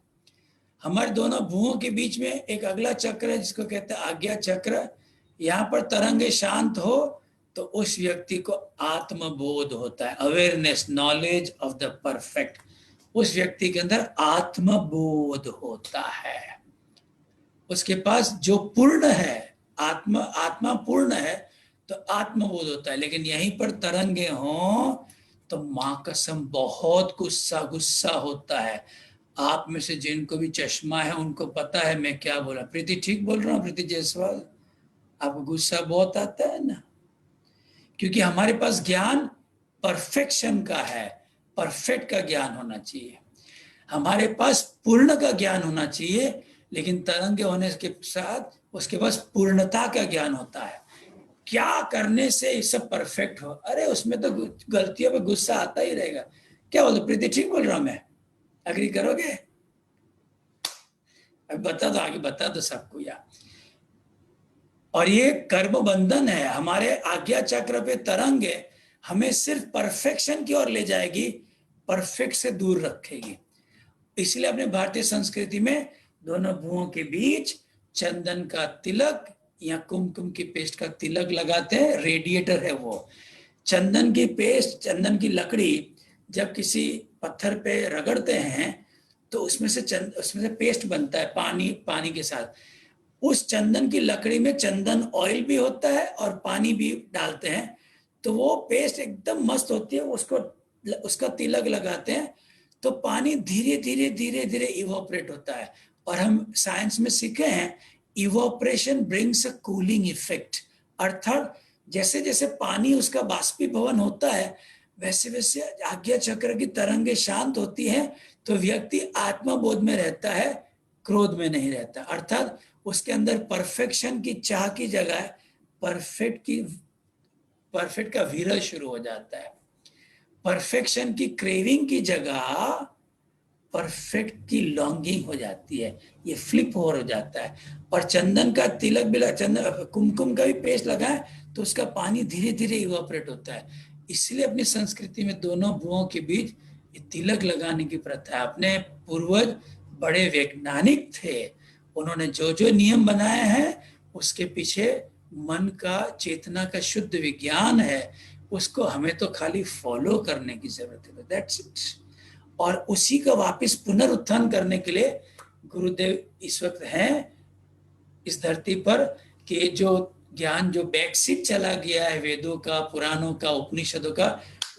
हमारे दोनों भुवों के बीच में एक अगला चक्र है जिसको कहते हैं आज्ञा चक्र। यहाँ पर तरंगे शांत हो तो उस व्यक्ति को आत्मबोध होता है, awareness, knowledge of the perfect. उस व्यक्ति के अंदर आत्मबोध होता है, उसके पास जो पूर्ण है, आत्मा पूर्ण है तो आत्मबोध होता है। लेकिन यहीं पर तरंगे हों तो मां कसम बहुत गुस्सा होता है। आप में से जिनको भी चश्मा है उनको पता है मैं क्या बोला। प्रीति ठीक बोल रहा हूँ? प्रीति जायसवाल, आपको गुस्सा बहुत आता है ना, क्योंकि हमारे पास ज्ञान परफेक्शन का है, परफेक्ट का ज्ञान होना चाहिए। हमारे पास पूर्ण का ज्ञान होना चाहिए, लेकिन तरंग होने के साथ उसके पास पूर्णता का ज्ञान होता है। क्या करने से ये सब परफेक्ट हो? अरे उसमें तो गलतियों पे गुस्सा आता ही रहेगा। क्या बोलते प्रीति, ठीक बोल रहा हूं मैं? अग्री करोगे? अब बता दो, आगे बता दो सबको यार। और ये कर्म बंधन है, हमारे आज्ञा चक्र पे तरंग है, हमें सिर्फ परफेक्शन की ओर ले जाएगी, परफेक्ट से दूर रखेगी। इसलिए अपने भारतीय संस्कृति में दोनों भुवों के बीच चंदन का तिलक या कुमकुम की पेस्ट का तिलक लगाते हैं। रेडिएटर है वो। चंदन की पेस्ट, चंदन की लकड़ी जब किसी पत्थर पे रगड़ते हैं तो उसमें से पेस्ट बनता है, पानी के साथ। उस चंदन की लकड़ी में चंदन ऑयल भी होता है और पानी भी डालते हैं, तो वो पेस्ट एकदम मस्त होती है। उसका तिलक लगाते हैं तो पानी धीरे धीरे धीरे धीरे इवोपरेट होता है। और हम साइंस में सीखे हैं, evaporation brings a cooling effect. अर्थात जैसे जैसे पानी उसका बाष्पीभवन होता है, वैसे वैसे आज्ञा चक्र की तरंगे शांत होती हैं, तो व्यक्ति आत्मबोध में रहता है, क्रोध में नहीं रहता। अर्थात उसके अंदर परफेक्शन की चाह की जगह परफेक्ट का विरह शुरू हो जाता है। परफेक्शन की क्रेविंग की जगह परफेक्ट की लॉन्गिंग हो जाती है। ये फ्लिप ओवर हो जाता है। और चंदन का तिलक भी, चंदन कुमकुम का भी पेस्ट लगाए तो उसका पानी धीरे धीरे इवापोरेट होता है। इसलिए अपनी संस्कृति में दोनों भुवों के बीच ये तिलक लगाने की प्रथा है। अपने पूर्वज बड़े वैज्ञानिक थे, उन्होंने जो जो नियम बनाए हैं उसके पीछे मन का, चेतना का शुद्ध विज्ञान है। उसको हमें तो खाली फॉलो करने की जरूरत है। That's it. और उसी का वापस पुनरुत्थान करने के लिए गुरुदेव इस वक्त हैं इस धरती पर, कि जो ज्ञान जो बैक सीट चला गया है, वेदों का, पुराणों का, उपनिषदों का,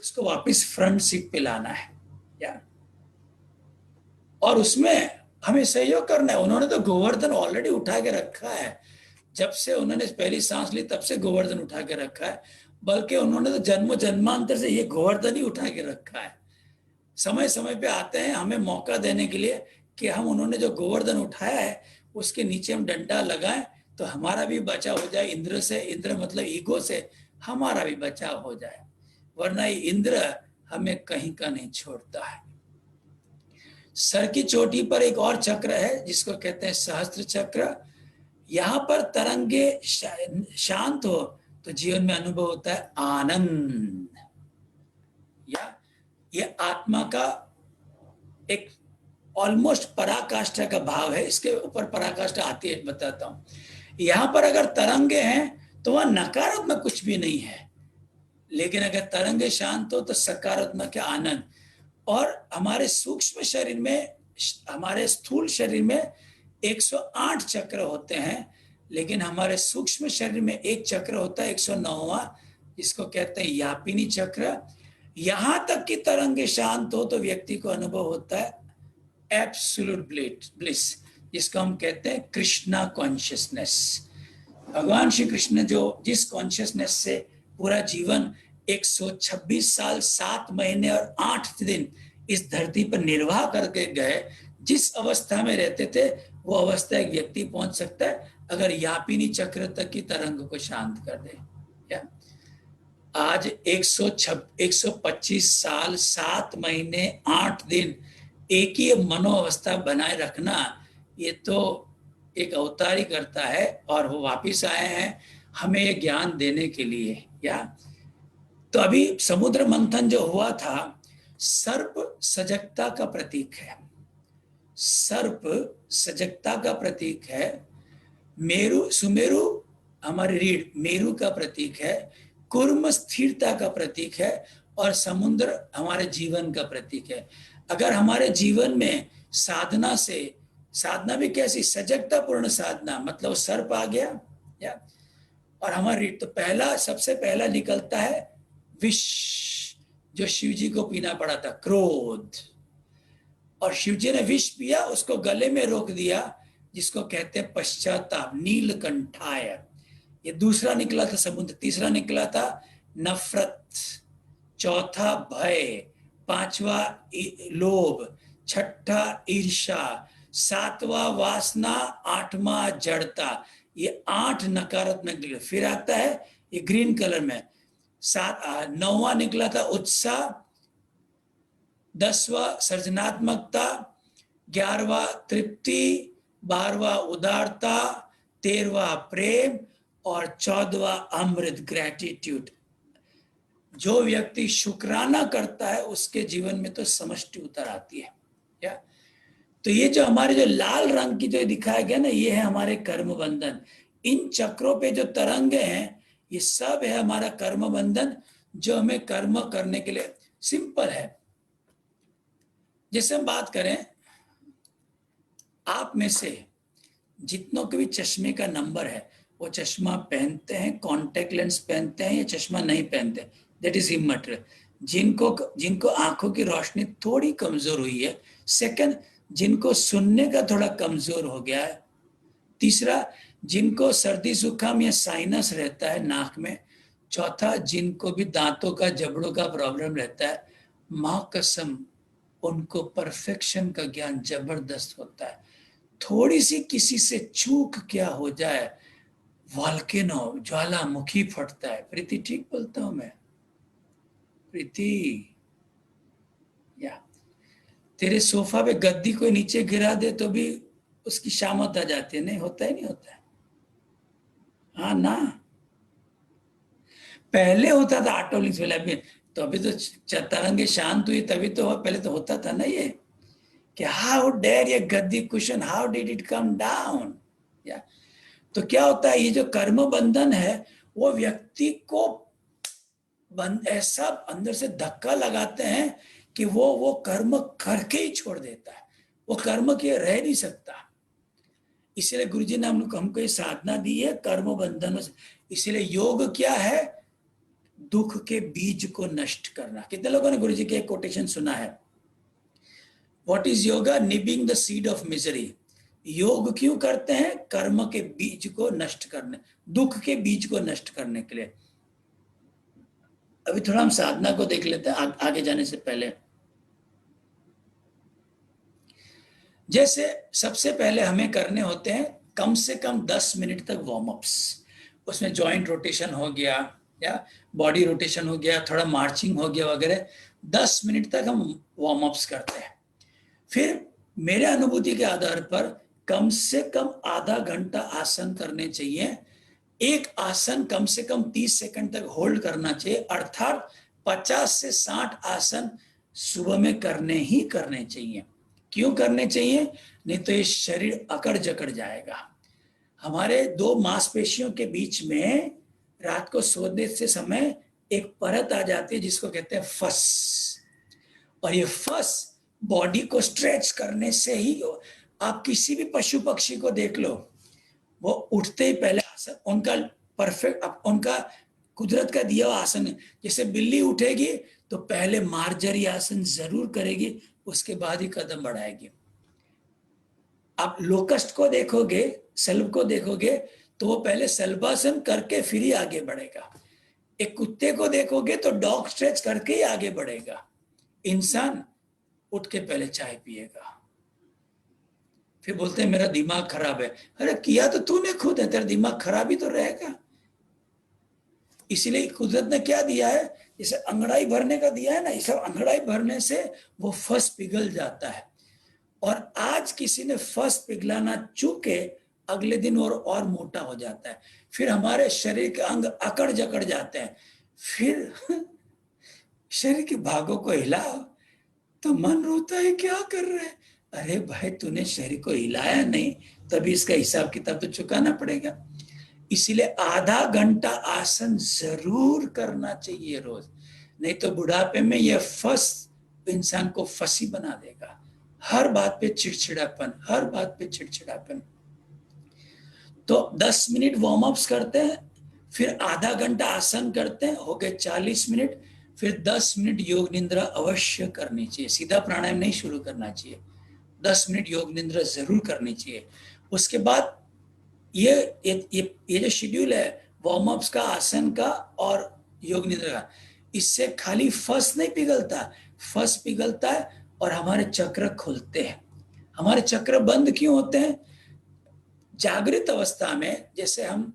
उसको वापस फ्रंट सीट पे लाना है यार। और उसमें हमें सहयोग करना है। उन्होंने तो गोवर्धन ऑलरेडी उठा के रखा है। जब से उन्होंने पहली सांस ली तब से गोवर्धन उठा के रखा है। बल्कि उन्होंने तो जन्म जन्मांतर से ये गोवर्धन ही उठा के रखा है। समय समय पे आते हैं हमें मौका देने के लिए कि हम उन्होंने जो गोवर्धन उठाया है उसके नीचे हम डंडा लगाएं, तो हमारा भी बचाव हो जाए इंद्र से। इंद्र मतलब ईगो से हमारा भी बचाव हो जाए, वरना ये इंद्र हमें कहीं का नहीं छोड़ता है। सर की चोटी पर एक और चक्र है जिसको कहते हैं सहस्त्र चक्र। यहां पर तरंगे शांत हो तो जीवन में अनुभव होता है आनंद। या ये आत्मा का एक ऑलमोस्ट पराकाष्ठा का भाव है। इसके ऊपर पराकाष्ठा आती है, बताता हूं। यहां पर अगर तरंगे हैं तो वहां नकारात्मक कुछ भी नहीं है, लेकिन अगर तरंगे शांत हो तो सकारात्मक आनंद। और हमारे सूक्ष्म शरीर में, हमारे स्थूल शरीर में 108 चक्र होते हैं, लेकिन हमारे सूक्ष्म शरीर में एक चक्र होता है 109वां, जिसको कहते हैं यापिनी चक्र। यहां तक की तरंगे शांत हो तो व्यक्ति को अनुभव होता है एब्सोल्यूट ब्लिस, जिसको हम कहते हैं कृष्णा कॉन्शियसनेस। भगवान श्री कृष्ण जो जिस कॉन्शियसनेस से पूरा जीवन 126 साल 7 महीने और 8 दिन इस धरती पर निर्वाह करके गए, जिस अवस्था में रहते थे वो अवस्था एक व्यक्ति पहुंच सकता है अगर यापिनी चक्र तक की तरंग को शांत कर दे। क्या आज 125 साल 7 महीने 8 दिन एक ही मनोअवस्था बनाए रखना, ये तो एक अवतार ही करता है। और वो वापिस आए हैं हमें ये ज्ञान देने के लिए। या तो अभी समुद्र मंथन जो हुआ था, सर्प सजगता का प्रतीक है। सर्प सजगता का प्रतीक है। सुमेरु हमारी रीढ़ मेरु का प्रतीक है। कुर्म स्थिरता का प्रतीक है। और समुद्र हमारे जीवन का प्रतीक है। अगर हमारे जीवन में साधना भी कैसी, सजगता पूर्ण साधना, मतलब सर्प आ गया या, और हमारी तो सबसे पहला निकलता है विष, जो शिव जी को पीना पड़ा था, क्रोध। और शिव जी ने विष पिया, उसको गले में रोक दिया, जिसको कहते हैं पश्चाताप, नीलकंठाय। ये दूसरा निकला था समुद्र। तीसरा निकला था नफरत, चौथा भय, पांचवा लोभ, छठा ईर्षा, सातवां वासना, आठवां जड़ता। ये 8 नकारात्मक निकले। फिर आता है ये ग्रीन कलर में 9वां निकला था उत्साह, 10वां सृजनात्मकता, 11वां तृप्ति, 12वां उदारता, 13वां प्रेम और 14वां अमृत ग्रेटिट्यूड। जो व्यक्ति शुक्राना करता है उसके जीवन में तो समष्टि उतर आती है। क्या? तो ये जो हमारे जो लाल रंग की जो दिखाया गया ना, ये है हमारे कर्म बंधन। इन चक्रों पे जो तरंगे हैं ये सब है हमारा कर्म बंधन, जो हमें कर्म करने के लिए सिंपल है। जैसे हम बात करें, आप में से जितनों के भी चश्मे का नंबर है वो चश्मा पहनते हैं, कॉन्टेक्ट लेंस पहनते हैं या चश्मा नहीं पहनते, दैट इज इमैटर। जिनको आंखों की रोशनी थोड़ी कमजोर हुई है। सेकंड, जिनको सुनने का थोड़ा कमजोर हो गया है। तीसरा, जिनको सर्दी जुकाम या साइनस रहता है नाक में। चौथा, जिनको भी दांतों का जबड़ों का प्रॉब्लम रहता है। मां कसम, उनको परफेक्शन का ज्ञान जबरदस्त होता है। थोड़ी सी किसी से चूक क्या हो जाए, वॉल्केनो ज्वालामुखी फटता है। प्रीति ठीक बोलता हूं मैं? प्रीति, या तेरे सोफा पे गद्दी कोई नीचे गिरा दे तो भी उसकी शामत आ जाती है। नहीं होता है, नहीं होता है? हाँ ना, पहले होता था ऑटोलिंक्स वाला भी। तो अभी तो तरंगे शांत हुई तभी तो पहले तो होता था ना ये, कि हाउ डेयर ये गद्दी cushion, how did it come down. या तो क्या होता है, ये जो कर्म बंधन है वो व्यक्ति को ऐसा अंदर से धक्का लगाते हैं कि वो कर्म करके ही छोड़ देता है। वो कर्म किए रह नहीं सकता। इसलिए गुरुजी ने हमको ये साधना दी है कर्म बंधन से। इसलिए योग क्या है? दुख के बीज को नष्ट करना। कितने लोगों ने गुरुजी के एक कोटेशन सुना है? What is yoga? Nipping the seed of misery. योग क्यों करते हैं? कर्म के बीज को नष्ट करने, दुख के बीज को नष्ट करने के लिए। अभी थोड़ा हम साधना को देख लेते हैं आगे जाने से पहले। जैसे सबसे पहले हमें करने होते हैं कम से कम 10 मिनट तक वार्म अप्स। उसमें जॉइंट रोटेशन हो गया या बॉडी रोटेशन हो गया, थोड़ा मार्चिंग हो गया वगैरह। 10 मिनट तक हम वार्म अप्स करते हैं। फिर मेरे अनुभूति के आधार पर कम से कम आधा घंटा आसन करने चाहिए। एक आसन कम से कम 30 सेकंड तक होल्ड करना चाहिए। अर्थात 50 से 60 आसन सुबह में करने ही करने चाहिए। क्यों करने चाहिए? नहीं तो ये शरीर अकड़ जकड़ जाएगा। हमारे 2 मांसपेशियों के बीच में रात को सोने से समय एक परत आ जाती है जिसको कहते हैं फस। और ये फस बॉडी को स्ट्रेच करने से ही, आप किसी भी पशु पक्षी को देख लो, वो उठते ही पहले आसन उनका परफेक्ट, उनका कुदरत का दिया हुआ आसन है। जैसे बिल्ली उठेगी तो पहले मार्जरी आसन जरूर करेगी, उसके बाद ही कदम बढ़ाएगी। आप लोकस्ट को देखोगे, सल्ब को देखोगे तो वो पहले सल्बासन करके फिर ही आगे बढ़ेगा। एक कुत्ते को देखोगे तो डॉग स्ट्रेच करके ही आगे बढ़ेगा। इंसान उठ के पहले चाय पिएगा, फिर बोलते हैं मेरा दिमाग खराब है। अरे किया तो तूने खुद है, तेरा दिमाग खराब ही तो रहेगा। इसीलिए कुदरत ने क्या दिया है, इसे अंगड़ाई भरने का दिया है ना, इसे अंगड़ाई भरने से वो फस पिघल जाता है। और आज किसी ने फस पिघलाना चूके, अगले दिन और मोटा हो जाता है। फिर हमारे शरीर के अंग अकड़ जकड़ जाते हैं। फिर शरीर के भागों को हिलाओ तो मन रोता है, क्या कर रहे हैं? अरे भाई, तूने शरीर को हिलाया नहीं, तभी इसका हिसाब किताब तो चुकाना पड़ेगा। इसीलिए आधा घंटा आसन जरूर करना चाहिए रोज, नहीं तो बुढ़ापे में यह फस इंसान को फसी बना देगा। हर बात पे चिड़चिड़ापन, हर बात पे चिड़चिड़ापन। तो 10 मिनट वार्म अप्स करते हैं, फिर आधा घंटा आसन करते हैं, हो गए 40 मिनट। फिर 10 मिनट योग निद्रा अवश्य करनी चाहिए। सीधा प्राणायाम नहीं शुरू करना चाहिए, 10 मिनट योग निद्रा जरूर करनी चाहिए। उसके बाद ये जो शेड्यूल है वार्म अप्स का, आसन का और योग निद्रा का, इससे खाली फस नहीं पिघलता, फस पिघलता है और हमारे चक्र खुलते हैं। हमारे चक्र बंद क्यों होते हैं? जागृत अवस्था में जैसे हम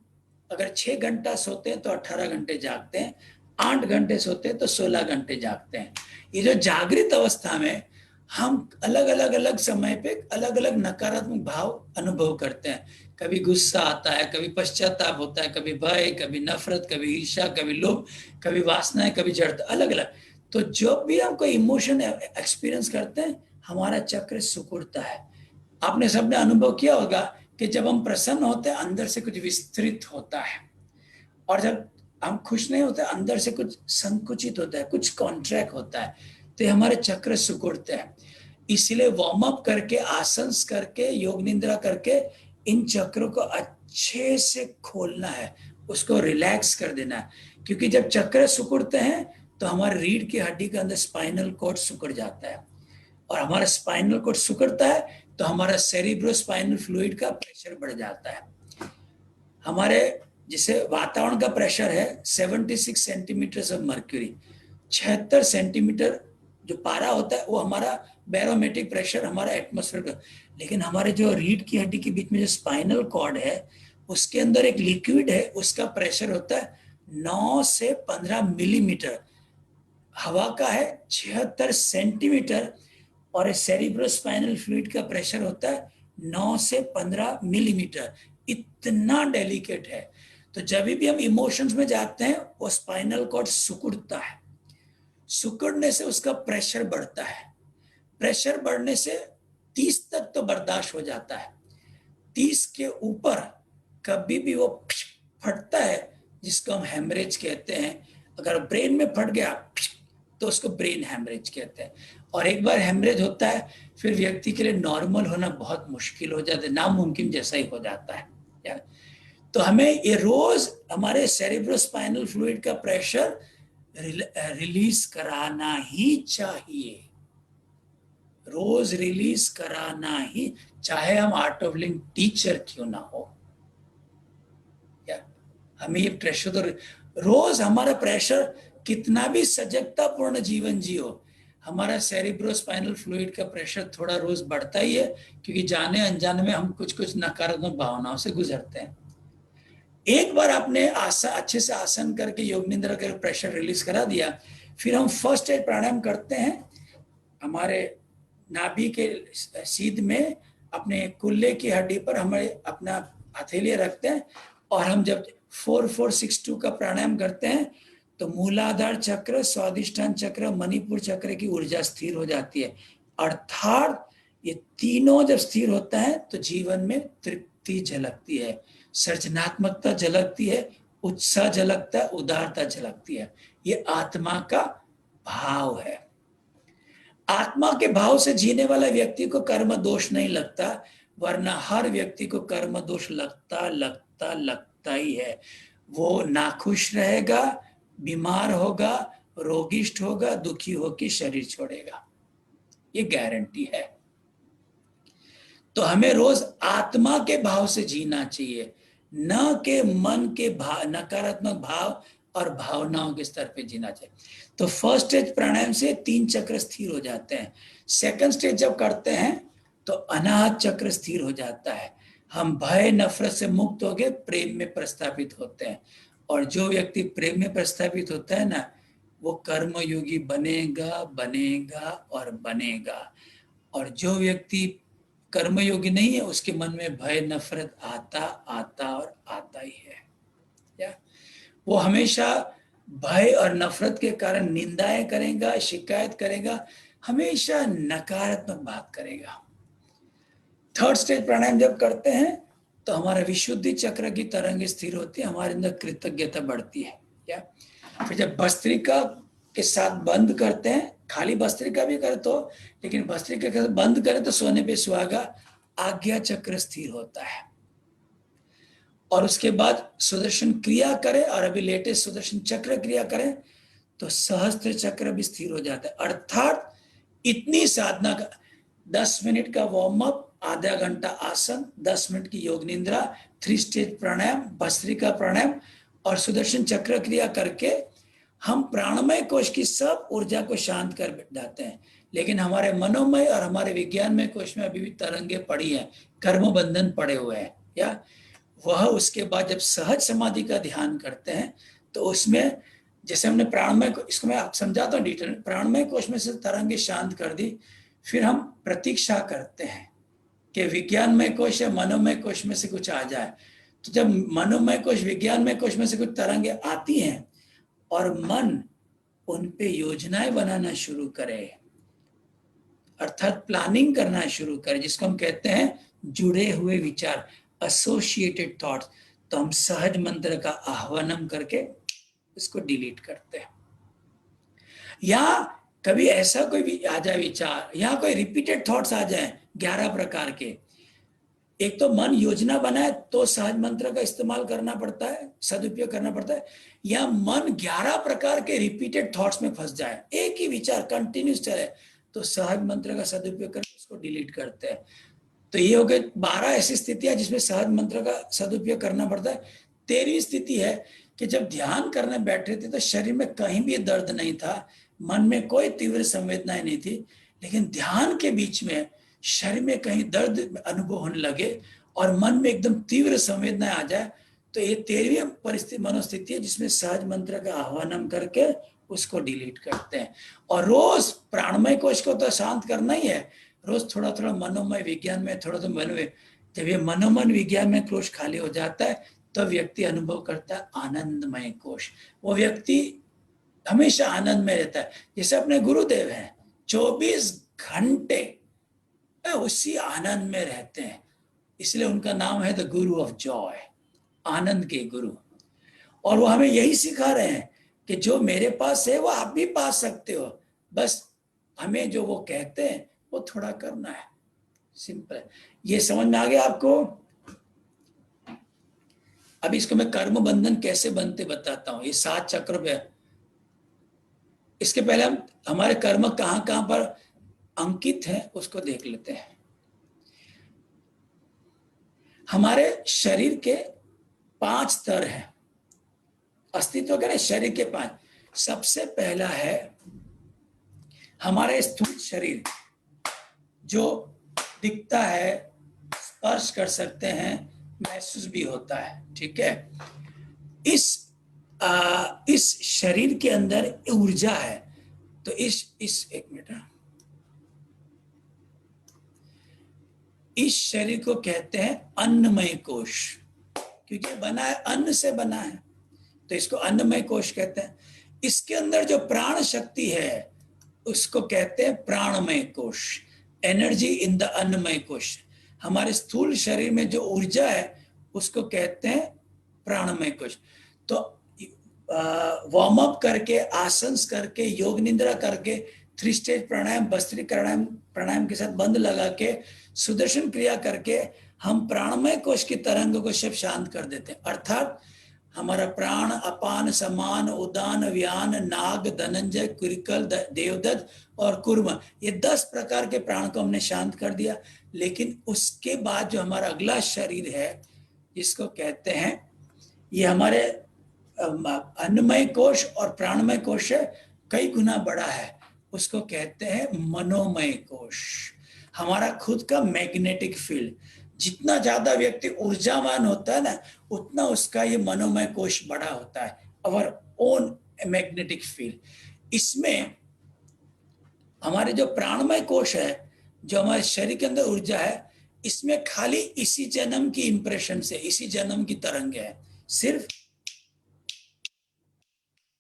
अगर 6 घंटा सोते हैं तो 18 घंटे जागते हैं, 8 घंटे सोते हैं तो 16 घंटे जागते हैं। ये जो जागृत अवस्था में हम अलग अलग समय पे अलग अलग नकारात्मक भाव अनुभव करते हैं। कभी गुस्सा आता है, कभी पश्चाताप होता है, कभी भय, कभी नफरत, कभी ईर्ष्या, कभी लोभ, कभी वासनाएं, कभी जड़ता, अलग अलग। तो जब भी हम कोई इमोशन एक्सपीरियंस करते हैं, हमारा चक्र सिकुड़ता है। आपने सबने अनुभव किया होगा कि जब हम प्रसन्न होते हैं अंदर से कुछ विस्तृत होता है, और जब हम खुश नहीं होते अंदर से कुछ संकुचित होता है, कुछ कॉन्ट्रैक्ट होता है। तो हमारे चक्र सिकुड़ते हैं। इसलिए वार्म अप करके, आसन करके, योग निद्रा करके इन चक्रों को अच्छे से खोलना है, उसको रिलैक्स कर देना है। क्योंकि जब चक्र सिकुड़ते हैं तो हमारे रीढ़ की हड्डी के अंदर स्पाइनल कॉर्ड सिकुड़ जाता है, और हमारा स्पाइनल कॉर्ड सिकुड़ता है तो हमारा सेरिब्रोस्पाइनल फ्लूइड का प्रेशर बढ़ जाता है। हमारे जिसे वातावरण का प्रेशर है 76 सेंटीमीटर ऑफ मर्क्यूरी, 76 सेंटीमीटर जो पारा होता है वो हमारा बैरोमेट्रिक प्रेशर हमारा एटमॉस्फेयर का। लेकिन हमारे जो रीढ़ की हड्डी के बीच में जो स्पाइनल कॉर्ड है उसके अंदर एक लिक्विड है, उसका प्रेशर होता है 9 से 15 मिलीमीटर। हवा का है 76 सेंटीमीटर, और सेरिब्रोस्पाइनल फ्लूइड का प्रेशर होता है 9 से 15 मिलीमीटर। इतना डेलिकेट है। तो जब भी हम इमोशंस में जाते हैं वो स्पाइनल कॉर्ड सिकुड़ता है, सिकुड़ने से उसका प्रेशर बढ़ता है। प्रेशर बढ़ने से 30 तक तो बर्दाश्त हो जाता है, 30 के ऊपर कभी भी वो फटता है जिसको हम हेमरेज कहते हैं। अगर ब्रेन में फट गया तो उसको ब्रेन हेमरेज कहते हैं। और एक बार हेमरेज होता है फिर व्यक्ति के लिए नॉर्मल होना बहुत मुश्किल हो जाता है, नामुमकिन जैसा ही हो जाता है। तो हमें ये रोज हमारे सेरिब्रोस्पाइनल फ्लूइड का प्रेशर रिलीज कराना ही चाहिए, रोज रिलीज कराना ही, चाहे हम आर्ट ऑफ लिविंग टीचर क्यों ना हो। हमें ये प्रेशर तो रोज, हमारा प्रेशर कितना भी सजगतापूर्ण जीवन जियो, हमारा सेरिब्रोस्पाइनल फ्लूइड का प्रेशर थोड़ा रोज बढ़ता ही है, क्योंकि जाने अनजाने में हम कुछ कुछ नकारात्मक भावनाओं से गुजरते हैं। एक बार आपने अच्छे से आसन करके योग निद्रा करके प्रेशर रिलीज करा दिया, फिर हम फर्स्ट स्टेज प्राणायाम करते हैं। हमारे नाभि के सीध में अपने कुल्ले की हड्डी पर हमारे अपना हथेली रखते हैं, और हम जब 4-4-6-2 का प्राणायाम करते हैं तो मूलाधार चक्र, स्वादिष्ठान चक्र, मणिपुर चक्र की ऊर्जा स्थिर हो जाती है। अर्थात ये तीनों जब स्थिर होता है तो जीवन में तृप्ति झलकती है, सृजनात्मकता झलकती है, उत्साह झलकता है, उदारता झलकती है। ये आत्मा का भाव है। आत्मा के भाव से जीने वाले व्यक्ति को कर्म दोष नहीं लगता, वरना हर व्यक्ति को कर्म दोष लगता ही है। वो नाखुश रहेगा, बीमार होगा, रोगिष्ठ होगा, दुखी होकर शरीर छोड़ेगा, ये गारंटी है। तो हमें रोज आत्मा के भाव से जीना चाहिए, न के मन के भाव, नकारात्मक भाव और भावनाओं के स्तर पे जीना चाहिए। तो फर्स्ट स्टेज प्राणायाम से 3 चक्र स्थिर हो जाते हैं। सेकंड स्टेज जब करते हैं तो अनाहत चक्र स्थिर हो जाता है। हम भय नफरत से मुक्त हो गए, प्रेम में प्रस्थापित होते हैं। और जो व्यक्ति प्रेम में प्रस्थापित होता है ना, वो कर्मयोगी बनेगा बनेगा और बनेगा। और जो व्यक्ति कर्मयोगी नहीं है उसके मन में भय नफरत आता आता और आता ही है। या वो हमेशा भय और नफरत के कारण निंदाएं करेगा, शिकायत करेगा, हमेशा नकारात्मक बात करेगा। थर्ड स्टेज प्राणायाम जब करते हैं तो हमारा विशुद्धि चक्र की तरंग स्थिर होती है, हमारे अंदर कृतज्ञता बढ़ती है। क्या फिर जब भस्त्रिका के साथ बंद करते हैं, खाली भस्त्रिका भी करे तो, लेकिन भस्त्रिका के साथ बंद करें तो सोने पे सुहागा, आज्ञा चक्र स्थिर होता है। और उसके बाद सुदर्शन क्रिया करें, और अभी लेटेस्ट सुदर्शन चक्र क्रिया करें तो सहस्त्र चक्र भी स्थिर हो जाता है। अर्थात इतनी साधना का 10 मिनट का वार्म अप, आधा घंटा आसन, 10 मिनट की योग निद्रा, 3 स्टेज प्राणायाम, भस्त्रिका प्राणायाम और सुदर्शन चक्र क्रिया करके हम प्राणमय कोश की सब ऊर्जा को शांत कर जाते हैं। लेकिन हमारे मनोमय और हमारे विज्ञानमय कोश में अभी भी तरंगे पड़ी हैं, कर्म बंधन पड़े हुए हैं। या वह उसके बाद जब सहज समाधि का ध्यान करते हैं तो उसमें जैसे हमने प्राणमय को, इसको मैं आप समझाता हूँ डिटेल, प्राणमय कोश में से तरंगे शांत कर दी, फिर हम प्रतीक्षा करते हैं कि विज्ञानमय कोश या मनोमय कोश में से कुछ आ जाए। तो जब मनोमय कोश विज्ञानमय कोश में से कुछ तरंगे आती हैं और मन उन पे योजनाएं बनाना शुरू करे, अर्थात प्लानिंग करना शुरू करे, जिसको हम कहते हैं जुड़े हुए विचार, एसोसिएटेड थॉट्स, तो हम सहज मंत्र का आह्वान करके इसको डिलीट करते हैं। या कभी ऐसा कोई भी आ जाए विचार, या कोई रिपीटेड थॉट्स आ जाए 11 प्रकार के, एक तो मन योजना बनाए तो सहज मंत्र का इस्तेमाल करना पड़ता है, सदुपयोग करना पड़ता है, या मन 11 प्रकार के रिपीटेड थॉट्स में फंस जाए, एक ही विचार कंटिन्यूस चले, तो सहज मंत्र का सदुपयोग करके उसको डिलीट करते हैं। तो ये हो गए 12 ऐसी स्थितियां जिसमें सहज मंत्र का सदुपयोग करना पड़ता है। 13वीं स्थिति है कि जब ध्यान करने बैठे थे तो शरीर में कहीं भी दर्द नहीं था, मन में कोई तीव्र संवेदनाएं नहीं थी, लेकिन ध्यान के बीच में शरीर में कहीं दर्द अनुभव होने लगे और मन में एकदम तीव्र संवेदनाएं आ जाए, तो ये 13वीं परिस्थिति मनोस्थिति है जिसमें सहज मंत्र का आह्वान करके उसको डिलीट करते हैं। और रोज प्राणमय कोश को तो शांत करना ही है, रोज थोड़ा थोड़ा मनोमय विज्ञान में, थोड़ा थोड़ा मनोमय, जब ये मनोमन विज्ञान में कोश खाली हो जाता है तो व्यक्ति अनुभव करता है आनंदमय कोश। वो व्यक्ति हमेशा आनंद में रहता है, जैसे अपने गुरुदेव हैं 24 घंटे उसी आनंद में रहते हैं, इसलिए उनका नाम है द गुरु ऑफ जॉय, आनंद के गुरु। और वो हमें यही सिखा रहे हैं कि जो मेरे पास है वो आप भी पा सकते हो, बस हमें जो वो कहते हैं वो थोड़ा करना है, सिंपल है। ये समझ में आ गया आपको? अब इसको मैं कर्म बंधन कैसे बनते बताता हूं। ये 7 चक्र पे, इसके पहले हम हमारे कर्म कहां कहां पर अंकित है उसको देख लेते हैं। हमारे शरीर के 5 स्तर हैं, अस्तित्व के ना शरीर के 5। सबसे पहला है हमारे स्थूल शरीर, जो दिखता है, स्पर्श कर सकते हैं, महसूस भी होता है, ठीक है। इस शरीर के अंदर ऊर्जा है, तो इस एक मिनट, इस शरीर को कहते हैं अन्नमय कोश, क्योंकि बना है अन्न से बना है, तो इसको अन्नमय कोश कहते हैं। इसके अंदर जो प्राण शक्ति है उसको कहते हैं प्राणमय कोश, एनर्जी इन द अन्नमय कोश। हमारे स्थूल शरीर में जो ऊर्जा है उसको कहते हैं प्राणमय कोश। तो वार्म अप करके, आसन करके, योग निद्रा करके, 3 स्टेज प्राणायाम, भस्त्रिका प्राणायाम के साथ बंद लगा के, सुदर्शन क्रिया करके हम प्राणमय कोश की तरंग को सब शांत कर देते हैं। अर्थात हमारा प्राण, अपान, समान, उदान, व्यान, नाग, धनंजय, कुरिकल, देवदत्त और कुर्म, ये 10 प्रकार के प्राण को हमने शांत कर दिया। लेकिन उसके बाद जो हमारा अगला शरीर है जिसको कहते हैं, ये हमारे अन्नमय कोश और प्राणमय कोश है, कई गुना बड़ा है, उसको कहते हैं मनोमय कोश। हमारा खुद का मैग्नेटिक फील्ड, जितना ज्यादा व्यक्ति ऊर्जावान होता है ना, उतना उसका ये मनोमय कोश बड़ा होता है, अवर ओन मैग्नेटिक फील्ड। इसमें हमारे जो प्राणमय कोश है, जो हमारे शरीर के अंदर ऊर्जा है, इसमें खाली इसी जन्म की इंप्रेशन से, इसी जन्म की तरंग है, सिर्फ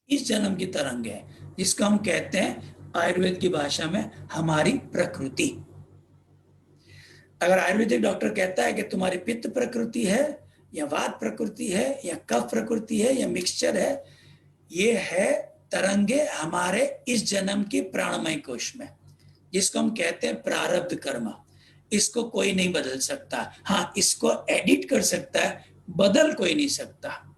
इस जन्म की तरंग है, जिसको हम कहते हैं आयुर्वेद की भाषा में हमारी प्रकृति। अगर आयुर्वेदिक डॉक्टर कहता है कि तुम्हारी पित्त प्रकृति है या वात प्रकृति है या कफ प्रकृति है या मिक्सचर है, ये है तरंगे हमारे इस जन्म की प्राणमय कोश में, जिसको हम कहते हैं प्रारब्ध कर्म। इसको कोई नहीं बदल सकता, हाँ इसको एडिट कर सकता है, बदल कोई नहीं सकता।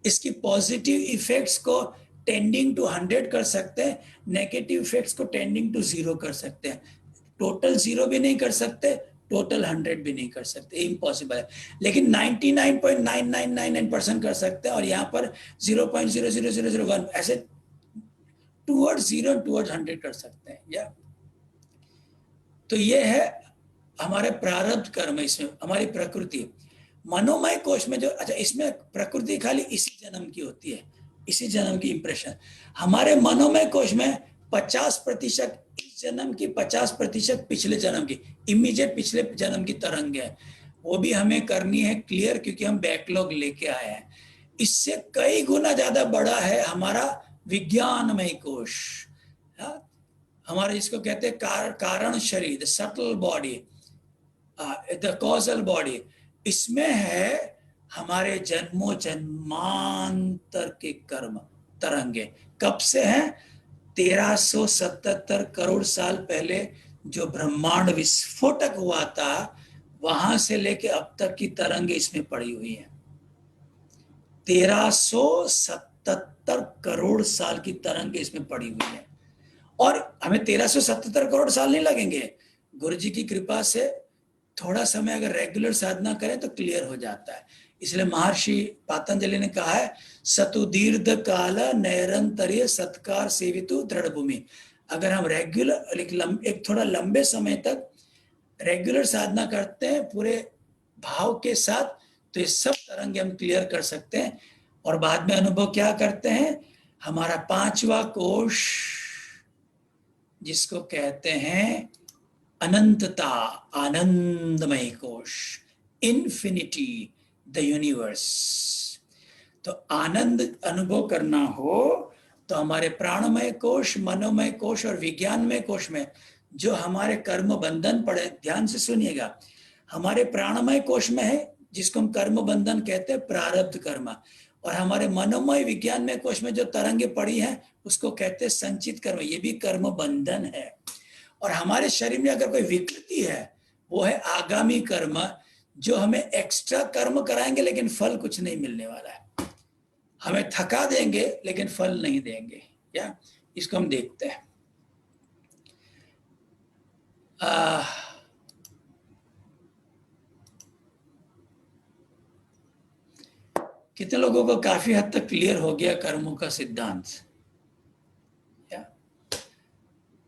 इसकी पॉजिटिव इफेक्ट्स को टेंडिंग टू 100 कर सकते हैं, नेगेटिव इफेक्ट्स को टेंडिंग टू 0 कर सकते हैं। टोटल 0 भी नहीं कर सकते, टोटल 100 भी नहीं कर सकते, इम्पॉसिबल है। लेकिन 99.9999% कर सकते हैं, और यहाँ पर 0.00001 ऐसे टूवर्ड्स 0 टूवर्ड्स 100 कर सकते हैं। या तो ये है हमारे प्रारब्ध कर्म, इसमें हमारी प्रकृति। मनोमय कोश में जो, अच्छा इसमें प्रकृति खाली इसी जन्म की होती है, इसी जन्म की इंप्रेशन। हमारे मनोमय कोश में 50% इस जन्म की, 50% पिछले जन्म की, इमीडिएट पिछले जन्म की तरंग है, वो भी हमें करनी है क्लियर, क्योंकि हम बैकलॉग लेके आए हैं। इससे कई गुना ज्यादा बड़ा है हमारा विज्ञानमय कोश, हमारे जिसको कहते हैं कारण शरीर, the subtle body, the causal body. इसमें है हमारे जन्मों जन्मांतर के कर्म तरंगे। कब से हैं? 1377 करोड़ साल पहले जो ब्रह्मांड विस्फोटक हुआ था, वहां से लेके अब तक की तरंगे इसमें पड़ी हुई है। 1377 करोड़ साल की तरंगे इसमें पड़ी हुई है, और हमें 1377 करोड़ साल नहीं लगेंगे। गुरु जी की कृपा से थोड़ा समय अगर रेगुलर साधना करें तो क्लियर हो जाता है। इसलिए महर्षि पातंजलि ने कहा है, सतु दीर्घ काल नैरंतर्य सत्कार सेवितु दृढ़ भूमि। अगर हम रेगुलर एक थोड़ा लंबे समय तक रेगुलर साधना करते हैं पूरे भाव के साथ, तो ये सब तरंगे हम क्लियर कर सकते हैं। और बाद में अनुभव क्या करते हैं? हमारा 5वां कोश, जिसको कहते हैं अनंतता, आनंदमय कोश, इन्फिनिटी, द यूनिवर्स। तो आनंद अनुभव करना हो तो हमारे प्राणमय कोश, मनोमय कोश और विज्ञानमय कोश में जो हमारे कर्म बंधन पड़े, ध्यान से सुनिएगा, हमारे प्राणमय कोश में है जिसको हम कर्म बंधन कहते हैं, प्रारब्ध कर्म। और हमारे मनोमय विज्ञानमय कोश में जो तरंगे पड़ी हैं उसको कहते हैं संचित कर्म, ये भी कर्म बंधन है। और हमारे शरीर में अगर कोई विकृति है, वो है आगामी कर्म, जो हमें एक्स्ट्रा कर्म कराएंगे लेकिन फल कुछ नहीं मिलने वाला है। हमें थका देंगे लेकिन फल नहीं देंगे। या इसको हम देखते हैं। कितने लोगों को काफी हद तक क्लियर हो गया कर्मों का सिद्धांत? या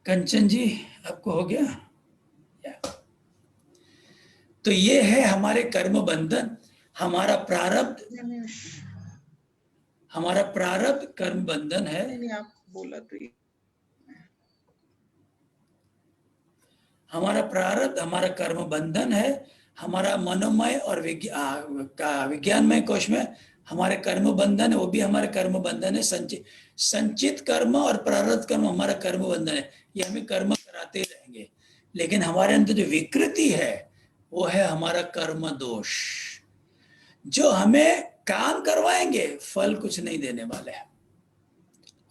कंचन जी, आपको हो गया? या तो ये है हमारे कर्म बंधन, हमारा प्रारब्ध, हमारा प्रारब्ध कर्म बंधन है। नहीं, आप बोला तो ये हमारा प्रारब्ध हमारा कर्म बंधन है। हमारा मनोमय और विज्ञानमय कोश में हमारे कर्म बंधन है, वो भी हमारे कर्म बंधन है। संचित कर्म और प्रारब्ध कर्म हमारा कर्म बंधन है। ये हमें कर्म कराते रहेंगे, लेकिन हमारे अंदर जो विकृति है वो है हमारा कर्म दोष, जो हमें काम करवाएंगे, फल कुछ नहीं देने वाले हैं।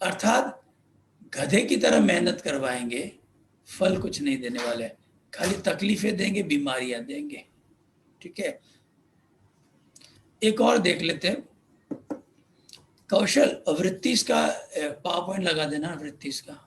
अर्थात गधे की तरह मेहनत करवाएंगे, फल कुछ नहीं देने वाले, खाली तकलीफें देंगे, बीमारियां देंगे। ठीक है, एक और देख लेते हैं। कौशल, वृत्तिस का पावर पॉइंट लगा देना, वृत्तिस का।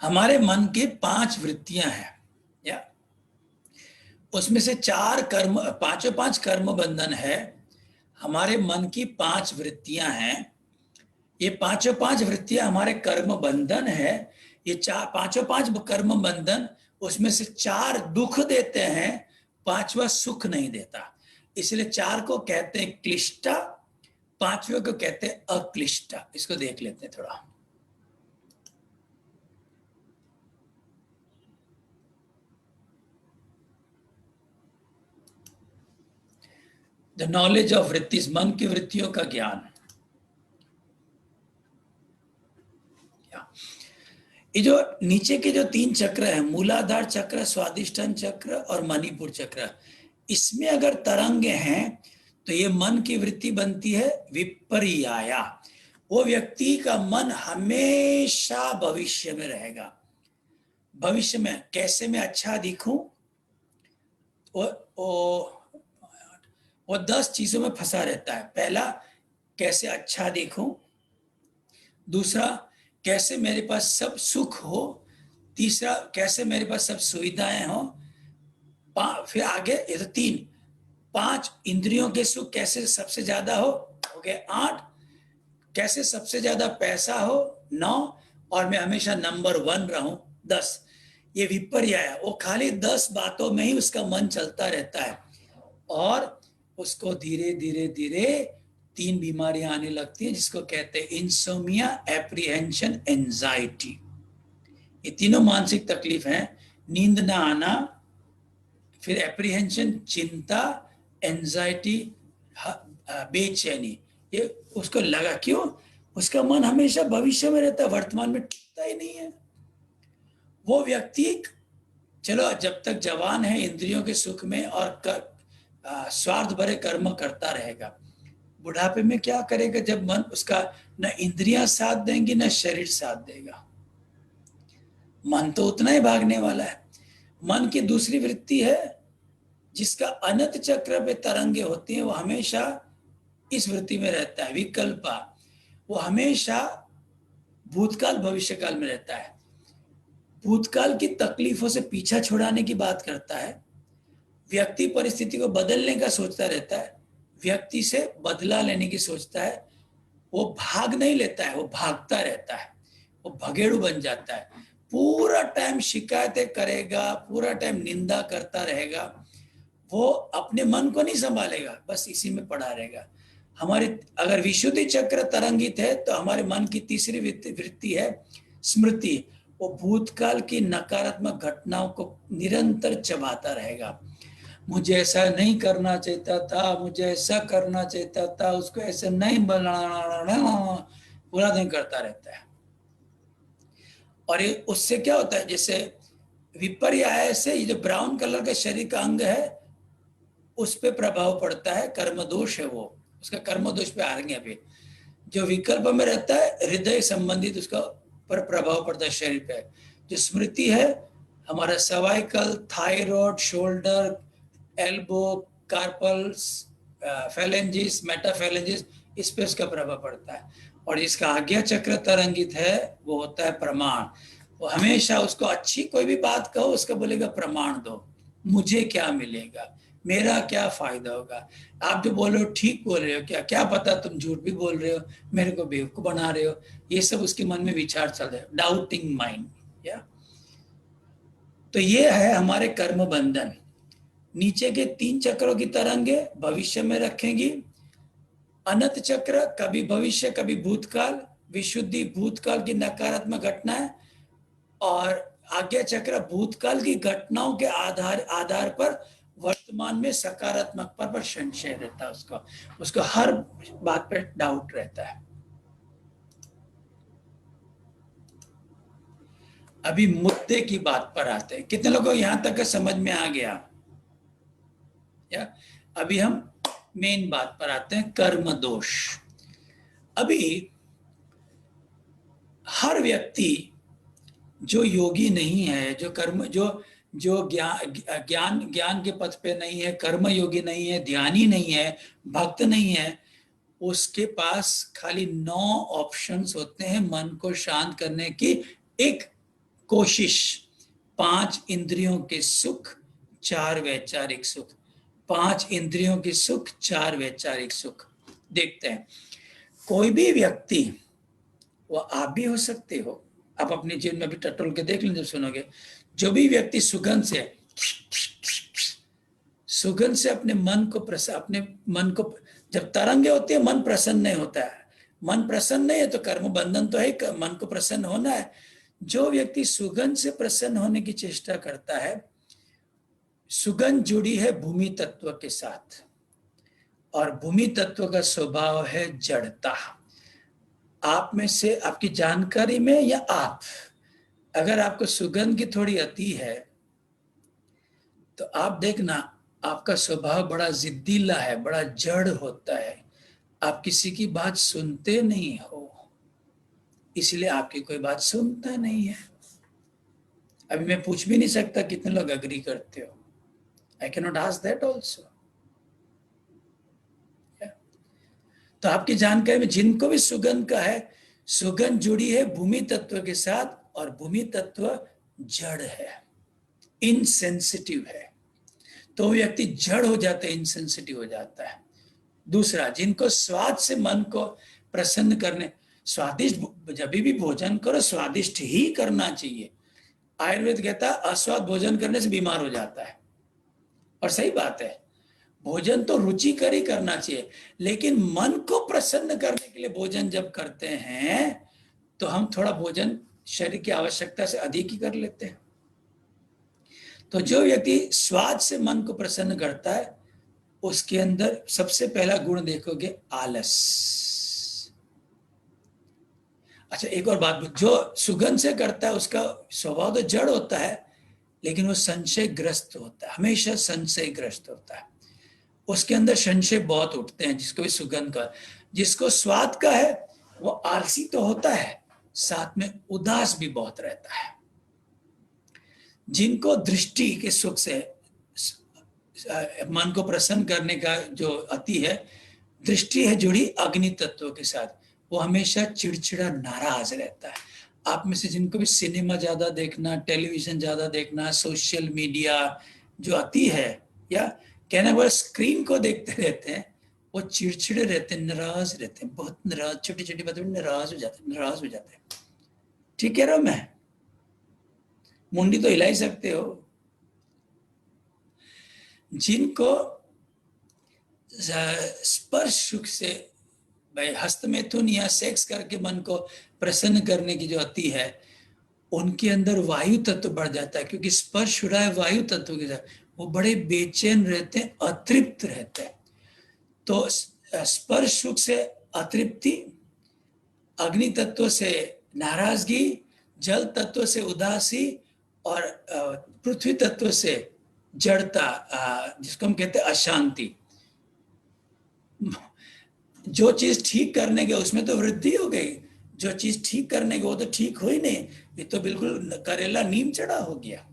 हमारे मन के 5 वृत्तियां हैं, या उसमें से 4 कर्म, 5 कर्म बंधन है। हमारे मन की 5 वृत्तियां हैं। ये 5 वृत्तियां हमारे कर्म बंधन है। ये 5 कर्म बंधन, उसमें से 4 दुख देते हैं, 5वां सुख नहीं देता। इसलिए 4 को कहते हैं क्लिष्टा, 5वें को कहते हैं अक्लिष्टा। इसको देख लेते हैं थोड़ा। द नॉलेज ऑफ वृत्तिस, मन की वृत्तियों का ज्ञान। ये जो नीचे के जो 3 चक्र है, मूलाधार चक्र, स्वादिष्ठान चक्र और मणिपुर चक्र, इसमें अगर तरंगे हैं तो ये मन की वृत्ति बनती है विपर्याया। वो व्यक्ति का मन हमेशा भविष्य में रहेगा। भविष्य में कैसे मैं अच्छा दिखूं, वो वो वो 10 चीजों में फंसा रहता है। पहला, कैसे अच्छा दिखूं। दूसरा, कैसे मेरे पास सब सुख हो। तीसरा, कैसे मेरे पास सब सुविधाएं हो। फिर आगे ये तो 3। 5, इंद्रियों के सुख कैसे सबसे ज्यादा हो गए। 8, कैसे सबसे ज्यादा पैसा हो। 9, और मैं हमेशा नंबर 1 रहूं। 10। ये विपर्य है, वो खाली 10 बातों में ही उसका मन चलता रहता है, और उसको धीरे धीरे धीरे 3 बीमारियां आने लगती हैं, जिसको कहते हैं इंसोमिया, एप्रीहेंशन, एंजाइटी। ये तीनों मानसिक तकलीफ हैं। नींद ना आना, फिर एप्रीहेंशन चिंता, एंजाइटी बेचैनी। ये उसको लगा क्यों, उसका मन हमेशा भविष्य में रहता है, वर्तमान में टिकता ही नहीं है। वो व्यक्ति चलो जब तक जवान है इंद्रियों के सुख में और स्वार्थ भरे कर्म करता रहेगा, बुढ़ापे में क्या करेगा जब मन उसका न इंद्रियां साथ देंगी न शरीर साथ देगा। मन तो उतना ही भागने वाला है। मन की दूसरी वृत्ति है जिसका अनंत चक्र पे तरंगे होती हैं, वो हमेशा इस वृत्ति में रहता है, विकल्पा। वो हमेशा भूतकाल भविष्यकाल में रहता है। भूतकाल की तकलीफों से पीछा छुड़ाने की बात करता है, व्यक्ति परिस्थिति को बदलने का सोचता रहता है, व्यक्ति से बदला लेने की सोचता है। वो भाग नहीं लेता है, वो भागता रहता है, वो भगेड़ू बन जाता है। पूरा टाइम शिकायतें करेगा, पूरा टाइम निंदा करता रहेगा, वो अपने मन को नहीं संभालेगा, बस इसी में पड़ा रहेगा। हमारी अगर विशुद्धि चक्र तरंगित है तो हमारे मन की तीसरी वृत्ति है स्मृति। वो भूतकाल की नकारात्मक घटनाओं को निरंतर चबाता रहेगा। मुझे ऐसा नहीं करना चाहता था, मुझे ऐसा करना चाहता था, उसको ऐसे नहीं बनाना, पूरा दिन करता रहता है। और ये उससे क्या होता है, जैसे विपर्य से ये जो ब्राउन कलर का शरीर का अंग है उस पर प्रभाव पड़ता है, कर्मदोष है वो, उसका कर्मदोष पे आएंगे अभी। जो विकल्प में रहता है हृदय संबंधित उसका पर प्रभाव पड़ता है शरीर पे। जो स्मृति है हमारा cervical, thyroid, shoulder, elbow, carpals, phalanges, metaphalanges, इस पे उसका प्रभाव पड़ता है। और जिसका आज्ञा चक्र तरंगित है वो होता है प्रमाण। वो हमेशा उसको अच्छी कोई भी बात कहो उसका बोलेगा प्रमाण दो, मुझे क्या मिलेगा, मेरा क्या फायदा होगा। आप जो बोल रहे हो ठीक बोल रहे हो क्या, क्या पता तुम झूठ भी बोल रहे हो, मेरे को बेवकूफ बना रहे हो। ये सब उसके मन में विचार चल रहे हैं, डाउटिंग माइंड। या तो ये है हमारे कर्म बंधन। नीचे के 3 चक्रों की तरंगे भविष्य में रखेंगी। अनंत चक्र कभी भविष्य कभी भूतकाल, विशुद्धि भूतकाल की नकारात्मक घटनाएं, और आज्ञा चक्र भूतकाल की घटनाओं के आधार पर वर्तमान में सकारात्मक पर संशय रहता है। उसको हर बात पे डाउट रहता है। अभी मुद्दे की बात पर आते हैं। कितने लोगों को यहां तक समझ में आ गया? या अभी हम मेन बात पर आते हैं, कर्म दोष। अभी हर व्यक्ति जो योगी नहीं है, जो कर्म जो जो ज्ञान के पथ पे नहीं है, कर्म योगी नहीं है, ध्यानी नहीं है, भक्त नहीं है, उसके पास खाली 9 ऑप्शंस होते हैं मन को शांत करने की। एक कोशिश, 5 इंद्रियों के सुख, 4 वैचारिक सुख। 5 इंद्रियों के सुख, 4 वैचारिक सुख। देखते हैं कोई भी व्यक्ति, वो आप भी हो सकते हो, आप अपने जीवन में भी टटोल के देख लें जब सुनोगे। जो भी व्यक्ति सुगंध से अपने मन को जब तरंगे होती है मन प्रसन्न नहीं होता है। मन प्रसन्न नहीं है तो कर्म बंधन तो है, मन को प्रसन्न होना है। जो व्यक्ति सुगंध से प्रसन्न होने की चेष्टा करता है, सुगंध जुड़ी है भूमि तत्व के साथ, और भूमि तत्व का स्वभाव है जड़ता। आप में से आपकी जानकारी में या आप, अगर आपको सुगंध की थोड़ी अति है तो आप देखना आपका स्वभाव बड़ा जिद्दीला है, बड़ा जड़ होता है। आप किसी की बात सुनते नहीं हो, इसलिए आपकी कोई बात सुनता नहीं है। अभी मैं पूछ भी नहीं सकता कितने लोग अग्री करते हो। I cannot ask that also. तो आपकी जानकारी में जिनको भी सुगंध का है, सुगंध जुड़ी है भूमि तत्व के साथ, और भूमि तत्व जड़ है, इनसेंसिटिव है, तो व्यक्ति जड़ हो जाता है, इनसेंसिटिव हो जाता है। दूसरा, जिनको स्वाद से मन को प्रसन्न करने, स्वादिष्ट, जब भी भोजन करो स्वादिष्ट ही करना चाहिए। आयुर्वेद कहता है अस्वाद भोजन करने से बीमार हो जाता है, और सही बात है, भोजन तो रुचिकर ही करना चाहिए, लेकिन मन को प्रसन्न करने के लिए भोजन जब करते हैं तो हम थोड़ा भोजन शरीर की आवश्यकता से अधिक ही कर लेते हैं। तो जो व्यक्ति स्वाद से मन को प्रसन्न करता है, उसके अंदर सबसे पहला गुण देखोगे आलस। अच्छा, एक और बात, जो सुगंध से करता है उसका स्वभाव तो जड़ होता है, लेकिन वो संशयग्रस्त होता है, हमेशा संशयग्रस्त होता है, उसके अंदर संशय बहुत उठते हैं। जिसको भी सुगंध का, जिसको स्वाद का है वो आलसी तो होता है, साथ में उदास भी बहुत रहता है। जिनको दृष्टि के सुख से मन को प्रसन्न करने का जो अति है, दृष्टि है जुड़ी अग्नि तत्व के साथ, वो हमेशा चिड़चिड़ा नाराज रहता है। आप में से जिनको भी सिनेमा ज्यादा देखना, टेलीविजन ज्यादा देखना, सोशल मीडिया जो अति है, या कहना वो स्क्रीन को देखते रहते हैं, वो चिड़चिड़े रहते हैं, नाराज रहते हैं, बहुत नाराज, छोटी छोटी बातों में नाराज हो जाते हैं। ठीक कह रहा हूं मैं? मुंडी तो हिला ही सकते हो। जिनको स्पर्श सुख से, भाई हस्तमैथुन या सेक्स करके मन को प्रसन्न करने की जो अति है, उनके अंदर वायु तत्व बढ़ जाता है, क्योंकि स्पर्श हो रहा है वायु तत्व के साथ, वो बड़े बेचैन रहते हैं, अतृप्त रहते हैं। तो स्पर्श सुख से अतृप्ति, अग्नि तत्व से नाराजगी, जल तत्व से उदासी, और पृथ्वी तत्व से जड़ता, जिसको हम कहते हैं अशांति। जो चीज ठीक करने के उसमें तो वृद्धि हो गई, जो चीज ठीक करने के वो तो ठीक हो ही नहीं, ये तो बिल्कुल करेला नीम चढ़ा हो गया।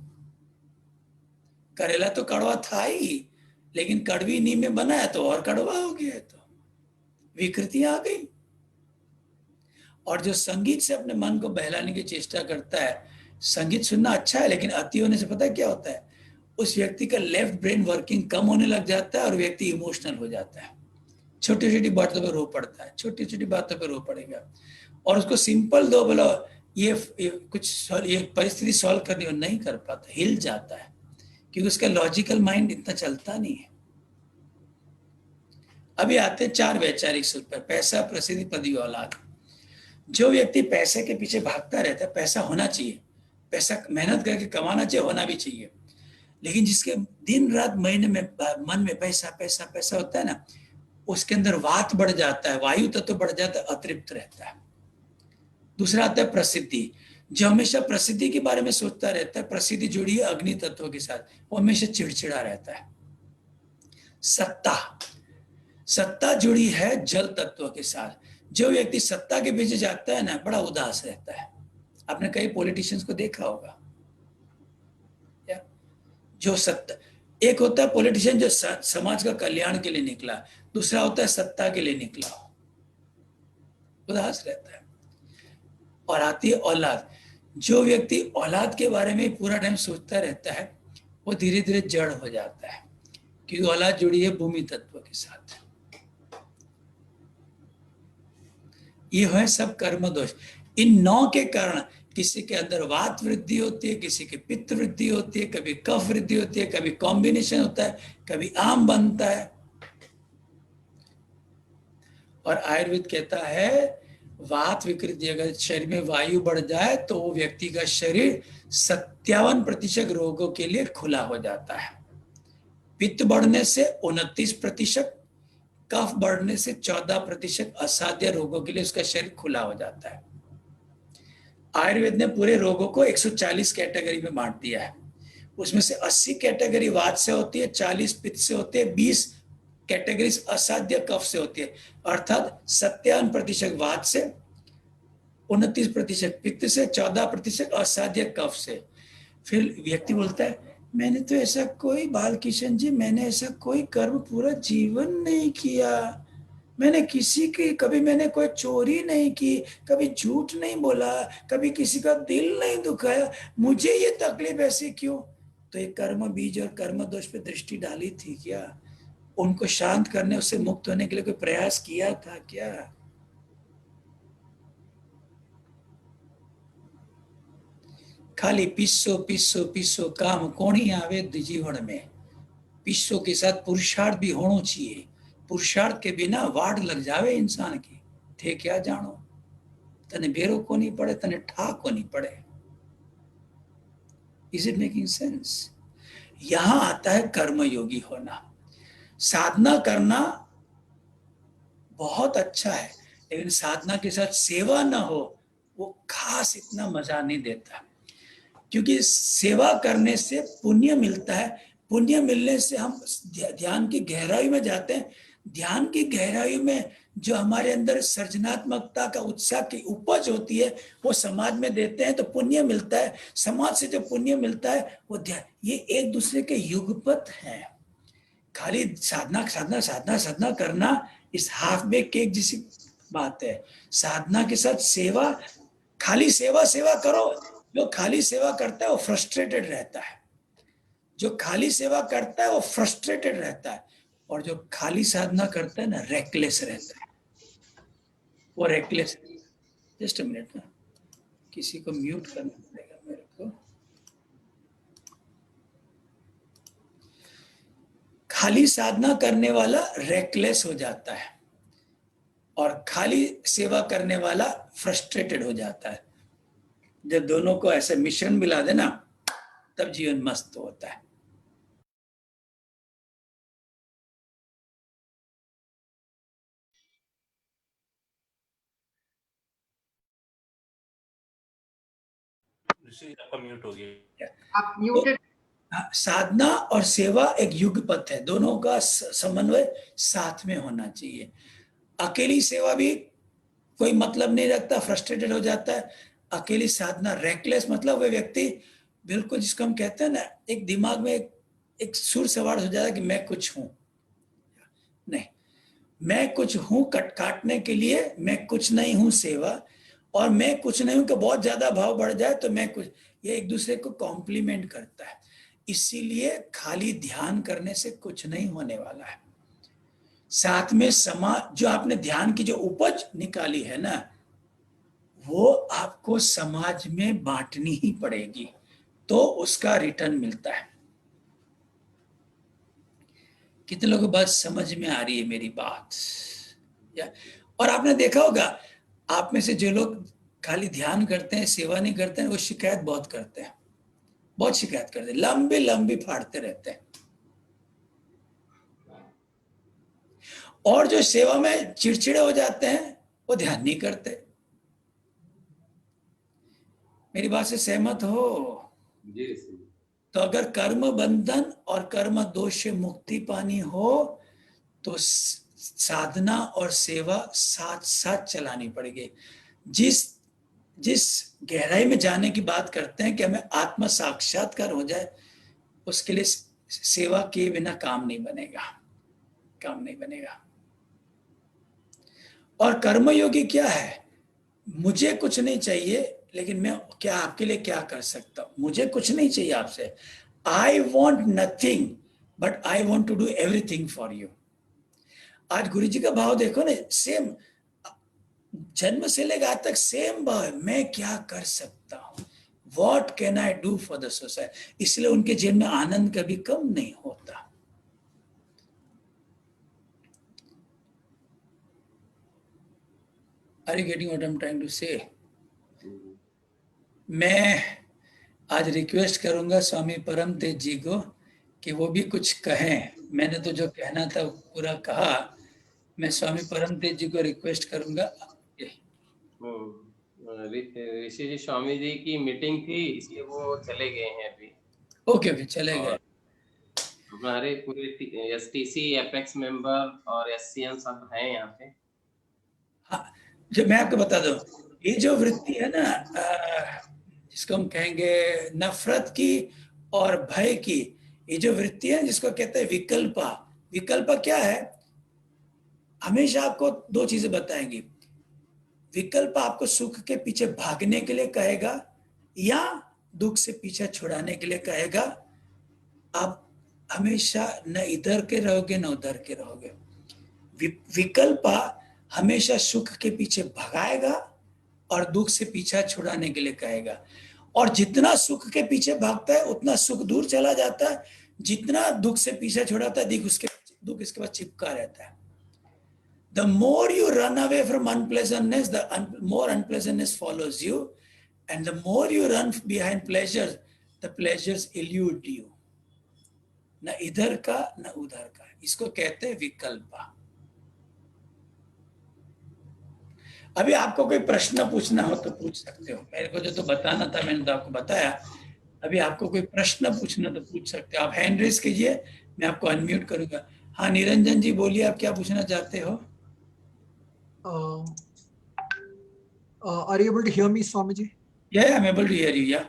करेला तो कड़वा था ही, लेकिन कड़वी नीम में बनाया तो और कड़वा हो गया, तो विकृतियां आ गई। और जो संगीत से अपने मन को बहलाने की चेष्टा करता है, संगीत सुनना अच्छा है, लेकिन अति होने से पता है क्या होता है, उस व्यक्ति का लेफ्ट ब्रेन वर्किंग कम होने लग जाता है और व्यक्ति इमोशनल हो जाता है, छोटी छोटी बातों पर रो पड़ता है, छोटी छोटी बातों पर रो पड़ेगा। और उसको सिंपल दो, बोलो ये कुछ ये परिस्थिति सॉल्व करनी हो, नहीं कर पाता, हिल जाता है, क्योंकि उसका लॉजिकल माइंड इतना चलता नहीं है। अभी आते हैं 4 वैचारिक सुख पर, पैसा, प्रसिद्धि, पदवी, औलाद। जो व्यक्ति पैसे के पीछे भागता रहता है, पैसा होना चाहिए, पैसा मेहनत करके कमाना चाहिए, होना भी चाहिए, लेकिन जिसके दिन रात महीने में मन में पैसा पैसा पैसा होता है ना, उसके अंदर वात बढ़ जाता है, वायु तत्व बढ़ जाता है, अतृप्त रहता है। दूसरा आता है प्रसिद्धि, जो हमेशा प्रसिद्धि के बारे में सोचता रहता है, प्रसिद्धि जुड़ी है अग्नि तत्व के साथ, वो हमेशा चिड़चिड़ा रहता है। सत्ता, सत्ता जुड़ी है जल तत्व के साथ, जो व्यक्ति सत्ता के पीछे जाता है ना, बड़ा उदास रहता है। आपने कई पॉलिटिशियंस को देखा होगा, जो सत्ता, एक होता है पॉलिटिशियन जो समाज का कल्याण के लिए निकला, दूसरा होता है सत्ता के लिए निकला, उदास रहता है। और आती है औलाद, जो व्यक्ति औलाद के बारे में पूरा टाइम सोचता रहता है, वो धीरे धीरे जड़ हो जाता है, क्योंकि औलाद जुड़ी है भूमि तत्व के साथ। ये है सब कर्म दोष। इन 9 के कारण किसी के अंदर वात वृद्धि होती है, किसी के पित्त वृद्धि होती है, कभी कफ वृद्धि होती है, कभी कॉम्बिनेशन होता है, कभी आम बनता है। और आयुर्वेद कहता है वात विकृति, अगर शरीर में वायु बढ़ जाए तो वो व्यक्ति का शरीर 57% रोगों के लिए खुला हो जाता है। पित्त बढ़ने से 29%, कफ बढ़ने से 14% असाध्य रोगों के लिए उसका शरीर खुला हो जाता है। आयुर्वेद ने पूरे रोगों को 140 कैटेगरी में बांट दिया है, उसमें से 80 कैटेगरी वात से होती है, 40 पित्त से होती है, 20 कैटेगरी असाध्य कफ से होती है, अर्थात 57% वात से, 29% पित्त से, 14% असाध्य कफ से। फिर व्यक्ति बोलता है मैंने तो ऐसा कोई, बालकिशन जी, मैंने ऐसा कोई कर्म पूरा जीवन नहीं किया। मैंने किसी की, कभी मैंने कोई चोरी नहीं की, कभी झूठ नहीं बोला, कभी किसी का दिल नहीं दुखाया, मुझे ये तकलीफ ऐसी क्यों? तो ये कर्म बीज और कर्म दोष पे दृष्टि डाली थी क्या? उनको शांत करने, उससे मुक्त होने के लिए कोई प्रयास किया था क्या? खाली पिस्सो पिस्सो पिस्सो काम कोणी आवे जीवन में। पिस्सो के साथ पुरुषार्थ भी होना चाहिए। पुरुषार्थ के बिना वाड़ लग जावे इंसान की। थे क्या जानो, तने बेरो को नहीं पड़े, तने ठा को नहीं पड़े। Is it making sense? यहां आता है कर्मयोगी होना। साधना करना बहुत अच्छा है, लेकिन साधना के साथ सेवा ना हो, वो खास इतना मजा नहीं देता। क्योंकि सेवा करने से पुण्य मिलता है। पुण्य मिलने से हम ध्यान की गहराई में जाते हैं। ध्यान की गहराई में जो हमारे अंदर सृजनात्मकता का उत्साह की उपज होती है, वो समाज में देते हैं तो पुण्य मिलता है। समाज से जो पुण्य मिलता है वो ध्यान, ये एक दूसरे के युगपत हैं। खाली साधना साधना साधना साधना करना इस हाफ बे केक जैसी बात है। साधना के साथ सेवा, खाली सेवा सेवा करो। जो खाली सेवा करता है वो फ्रस्ट्रेटेड रहता है। जो खाली सेवा करता है वो फ्रस्ट्रेटेड रहता है। और जो खाली साधना करता है ना, रेकलेस रहता है। वो रेकलेस। जस्ट अ मिनट ना, किसी को म्यूट करना पड़ेगा मेरे को। खाली साधना करने वाला रेकलेस हो जाता है और खाली सेवा करने वाला फ्रस्ट्रेटेड हो जाता है। जब दोनों को ऐसे मिश्रण मिला देना, तब जीवन मस्त होता है। ऋषि आपका म्यूट हो गया। आप म्यूटेड। साधना और सेवा एक युगपथ है, दोनों का समन्वय साथ में होना चाहिए। अकेली सेवा भी कोई मतलब नहीं रखता, फ्रस्ट्रेटेड हो जाता है। अकेली साधना रेकलेस, मतलब वह व्यक्ति बिल्कुल, जिसको हम कहते हैं ना, एक दिमाग में एक सुर सवार हो जाता है कि मैं कुछ हूं। नहीं, मैं कुछ हूं काटने के लिए, मैं कुछ नहीं हूं सेवा, और मैं कुछ नहीं हूं कि बहुत ज्यादा भाव बढ़ जाए तो मैं कुछ, ये एक दूसरे को कॉम्प्लीमेंट करता है। इसीलिए खाली ध्यान करने से कुछ नहीं होने वाला है। साथ में समाज, जो आपने ध्यान की जो उपज निकाली है ना, वो आपको समाज में बांटनी ही पड़ेगी, तो उसका रिटर्न मिलता है। कितने लोगों को बात समझ में आ रही है मेरी बात? या और आपने देखा होगा, आप में से जो लोग खाली ध्यान करते हैं, सेवा नहीं करते हैं, वो शिकायत बहुत करते हैं, बहुत शिकायत करते हैं, लंबी लंबी फाड़ते रहते हैं। और जो सेवा में चिड़चिड़े हो जाते हैं, वो ध्यान नहीं करते। मेरी बात से सहमत हो? जी। तो अगर कर्म बंधन और कर्म दोष से मुक्ति पानी हो, तो साधना और सेवा साथ साथ चलानी पड़ेगी। जिस जिस गहराई में जाने की बात करते हैं कि हमें आत्म साक्षात्कार हो जाए, उसके लिए सेवा के बिना काम नहीं बनेगा, काम नहीं बनेगा। और कर्मयोगी क्या है? मुझे कुछ नहीं चाहिए, लेकिन मैं क्या आपके लिए क्या कर सकता हूं? मुझे कुछ नहीं चाहिए आपसे, I want nothing, but I want to do everything for you. आज गुरु जी का भाव देखो ना, सेम, जन्म से लेकर आज तक सेम भाव है, मैं क्या कर सकता हूं, what can I do for the society. इसलिए उनके जीवन में आनंद कभी कम नहीं होता। Are you getting what I am trying to say? मैं आज रिक्वेस्ट करूंगा स्वामी परम तेज जी को कि वो भी कुछ कहें। मैंने तो जो कहना था पूरा कहा। मैं स्वामी परम तेज जी को रिक्वेस्ट करूंगा। ऋषि जी, स्वामी जी की मीटिंग थी, इसलिए वो चले गए हैं अभी। ओके ओके, चले गए। हमारे पूरे एसटीसी एपेक्स मेंबर और एससीएम सब हैं यहाँ पे। हाँ, जो मैं आपको बता दूं, ये जो वृत्ति है ना, जिसको हम कहेंगे नफरत की और भय की, ये जो वृत्ति है जिसको कहते हैं विकल्पा। विकल्पा क्या है? हमेशा आपको दो चीजें बताएंगी। विकल्प आपको सुख के पीछे भागने के लिए कहेगा या दुख से पीछा छुड़ाने के लिए कहेगा। आप हमेशा न इधर के रहोगे न उधर के रहोगे। विकल्प हमेशा सुख के पीछे भगाएगा और दुख से पीछा छुड़ाने के लिए कहेगा। और जितना सुख के पीछे भागता है उतना सुख दूर चला जाता है, जितना दुख से पीछा छुड़ाता है दुख इसके पास चिपका रहता है। The more you run away from unpleasantness, the more unpleasantness follows you, and the more you run behind pleasures, the pleasures elude you. न इधर का न उधर का, इसको कहते हैं विकल्पा। अभी आपको कोई प्रश्न पूछना हो तो पूछ सकते हो। मेरे को जो तो बताना था मैंने तो आपको बताया। अभी आपको कोई प्रश्न पूछना तो पूछ सकते हो। आप हैंड रेज कीजिए, मैं आपको अनम्यूट करूंगा। हाँ निरंजन जी बोलिए, आप क्या पूछना चाहते हो? Are you able to hear me, Swamiji? Yeah, I'm able to hear you. Yeah.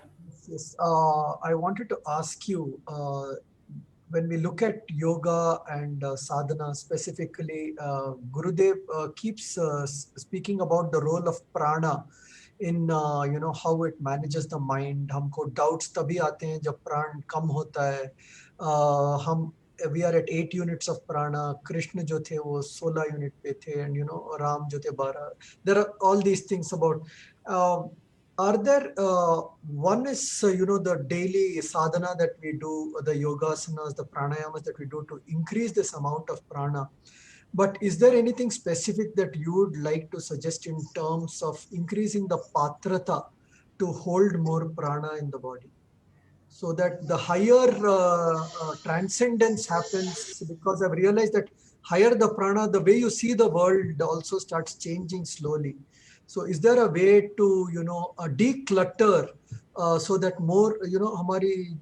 Yes. I wanted to ask you, when we look at yoga and sadhana specifically, Gurudev keeps speaking about the role of prana in how it manages the mind. हमको doubts तभी आते हैं जब प्राण कम होता है। we are at 8 units of prana. Krishna जो थे वो 16 unit पे थे, and Ram जो थे 12. There are all these things about. Are there one is the daily sadhana that we do, the yogasanas, the pranayamas that we do to increase this amount of prana. But is there anything specific that you would like to suggest in terms of increasing the patrata to hold more prana in the body, so that the higher transcendence happens? Because I've realized that higher the prana, the way you see the world also starts changing slowly. So is there a way to declutter so that more हमारी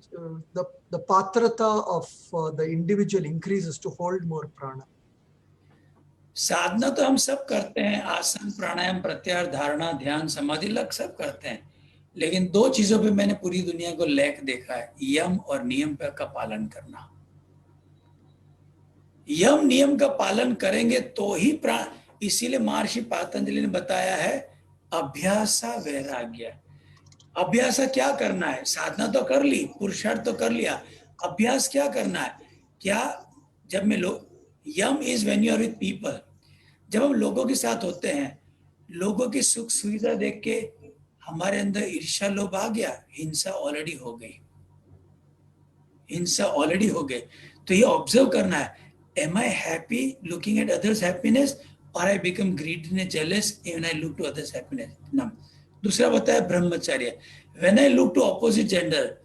the patrata of the individual increases to hold more prana? साधना तो हम सब करते हैं, आसन प्राणायाम प्रत्याहार धारणा ध्यान समाधि लग सब करते हैं, लेकिन दो चीजों पे मैंने पूरी दुनिया को लैक देखा है, यम और नियम का पालन करना। यम नियम का पालन करेंगे तो ही प्राण, इसीलिए महर्षि पातंजलि ने बताया है अभ्यासा वैराग्य। अभ्यासा क्या करना है? साधना तो कर ली, पुरुषार्थ तो कर लिया, अभ्यास क्या करना है? क्या जब मैं यम is when you are with people, जब हम लोगों के साथ होते हैं, लोगों की सुख सुविधा देख के हमारे अंदर ईर्ष्या लोभ आ गया, हिंसा ऑलरेडी हो गई, हिंसा ऑलरेडी हो गई। तो ये ऑब्जर्व करना है, am I happy looking at others happiness और I become greedy and jealous when I look to others happiness. दूसरा बताया ब्रह्मचर्य, when I look to opposite gender,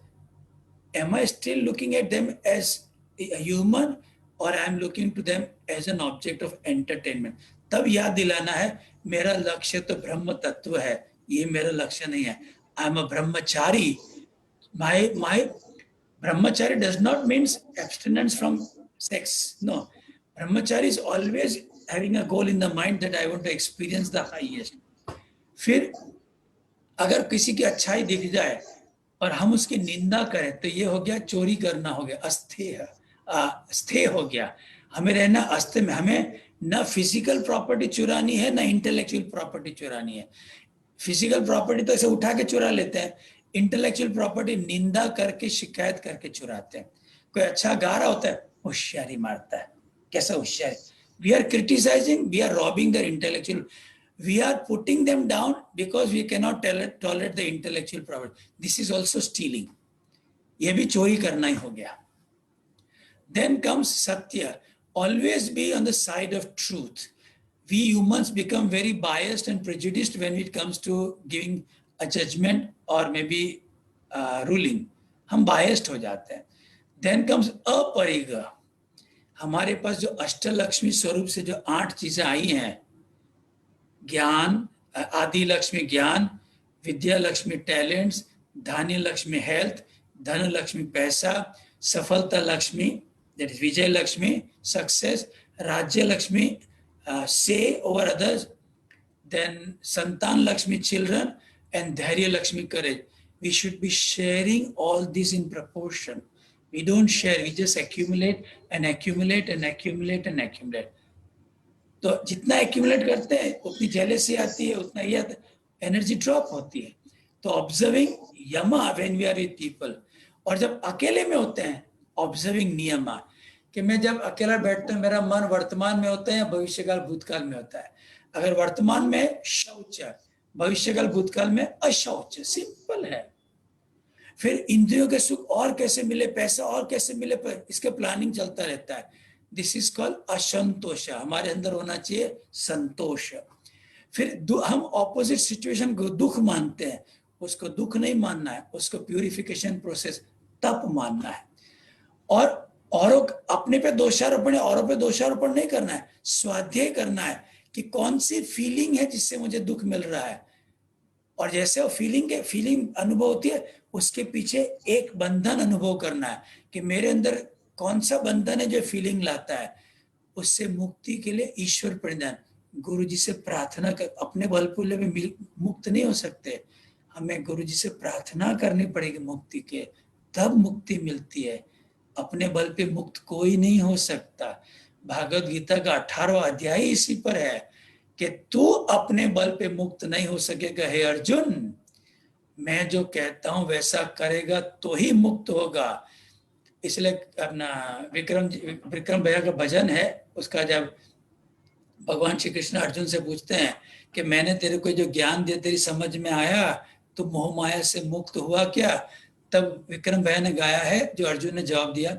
am I still looking at them as a human or I am looking to them as an object of entertainment? तब याद दिलाना है मेरा लक्ष्य तो ब्रह्म तत्व है, ये मेरा लक्ष्य नहीं है। I am a brahmachari. My brahmachari does not means abstinence from sex. No, brahmachari is always having a goal in the mind that I want to experience the highest. फिर अगर किसी की अच्छाई दिख जाए और हम उसकी निंदा करें तो ये हो गया चोरी करना, हो गया अस्तेय हो गया। हमें रहना अस्तेय में, हमें न फिजिकल प्रॉपर्टी चुरानी है न इंटेलेक्चुअल प्रॉपर्टी चुरानी है। फिजिकल प्रॉपर्टी तो ऐसे उठा के चुरा लेते हैं, इंटेलेक्चुअल प्रॉपर्टी निंदा करके शिकायत करके चुराते हैं। कोई अच्छा गा रहा होता है, होशियारी मारता है, कैसा होशियारी। We are criticising, we are robbing their intellectual, we are putting them down because we cannot tolerate the intellectual property. This is also stealing. ये भी चोरी करना ही हो गया। Then comes Satya. Always be on the side of truth. We humans become very biased and prejudiced when it comes to giving a judgment or maybe ruling. हम biased हो जाते हैं। Then comes अपरिग्रह। हमारे पास जो अष्टलक्ष्मी स्वरूप से जो 8 चीजें आई हैं, ज्ञान, आदि लक्ष्मी ज्ञान, विद्या लक्ष्मी टैलेंट्स, धान्य लक्ष्मी हेल्थ, धन लक्ष्मी पैसा, सफलता Lakshmi that is Vijay Lakshmi success, राज्य लक्ष्मी से ओवर अदर्स, देन संतान लक्ष्मी चिल्ड्रन एंड धैर्य लक्ष्मी करेज। we should be sharing all this in proportion. We don't share, we just accumulate and accumulate and accumulate and accumulate. तो जितना एक्यूमुलेट करते हैं उतनी जेलेसी आती है, उतना ये एनर्जी ड्रॉप होती है. तो ऑब्जर्विंग यमा when we are with people, और जब अकेले में होते हैं ऑब्जर्विंग नियमा, कि मैं जब अकेला बैठता हूँ मेरा मन वर्तमान में होता है या भविष्यकाल भूतकाल में होता है. अगर वर्तमान में शौच है, भविष्यकाल भूतकाल में अशौच, सिंपल है. फिर इंद्रियों के सुख और कैसे मिले, पैसा और कैसे मिले, इसका प्लानिंग चलता रहता है. दिस इज कॉल्ड असंतोष. हमारे अंदर होना चाहिए संतोष. फिर हम ऑपोजिट सिचुएशन को दुख मानते हैं, उसको दुख नहीं मानना है, उसको प्यूरिफिकेशन प्रोसेस तप मानना है. और औरों अपने पे दोषारोपण है, औरों पे दोषारोपण नहीं करना है, स्वाध्याय करना है कि कौन सी फीलिंग है जिससे मुझे दुख मिल रहा है. और जैसे वो फीलिंग अनुभव होती है, उसके पीछे एक बंधन अनुभव करना है कि मेरे अंदर कौन सा बंधन है जो फीलिंग लाता है. उससे मुक्ति के लिए ईश्वर प्रणिधान, गुरु जी से प्रार्थना कर. अपने बलबूते में मुक्त नहीं हो सकते, हमें गुरु जी से प्रार्थना करनी पड़ेगी मुक्ति के, तब मुक्ति मिलती है. अपने बल पे मुक्त कोई नहीं हो सकता. भागवत गीता का 18वां अध्याय इसी पर है कि तू अपने बल पे मुक्त नहीं हो सकेगा हे अर्जुन. मैं जो कहता हूं वैसा करेगा तो ही मुक्त होगा. इसलिए अपना विक्रम भैया का भजन है, उसका जब भगवान श्री कृष्ण अर्जुन से पूछते हैं कि मैंने तेरे को जो ज्ञान दिया तेरी समझ में आया, तो मोह माया से मुक्त हुआ क्या, तब विक्रम भैया ने गाया है जो अर्जुन ने जवाब दिया,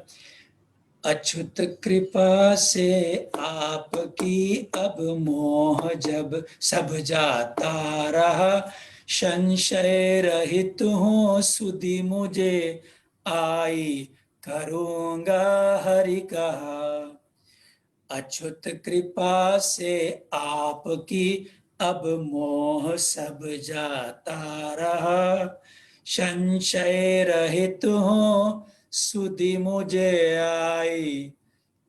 अच्युत कृपा से आपकी अब मोह जब सब जाता रहा, संशय रहित हूँ सुधि मुझे आई, करूंगा हरि कहा. अच्युत कृपा से आपकी अब मोह सब जाता रहा, संशय रहित हूँ सुधि मुझे आई,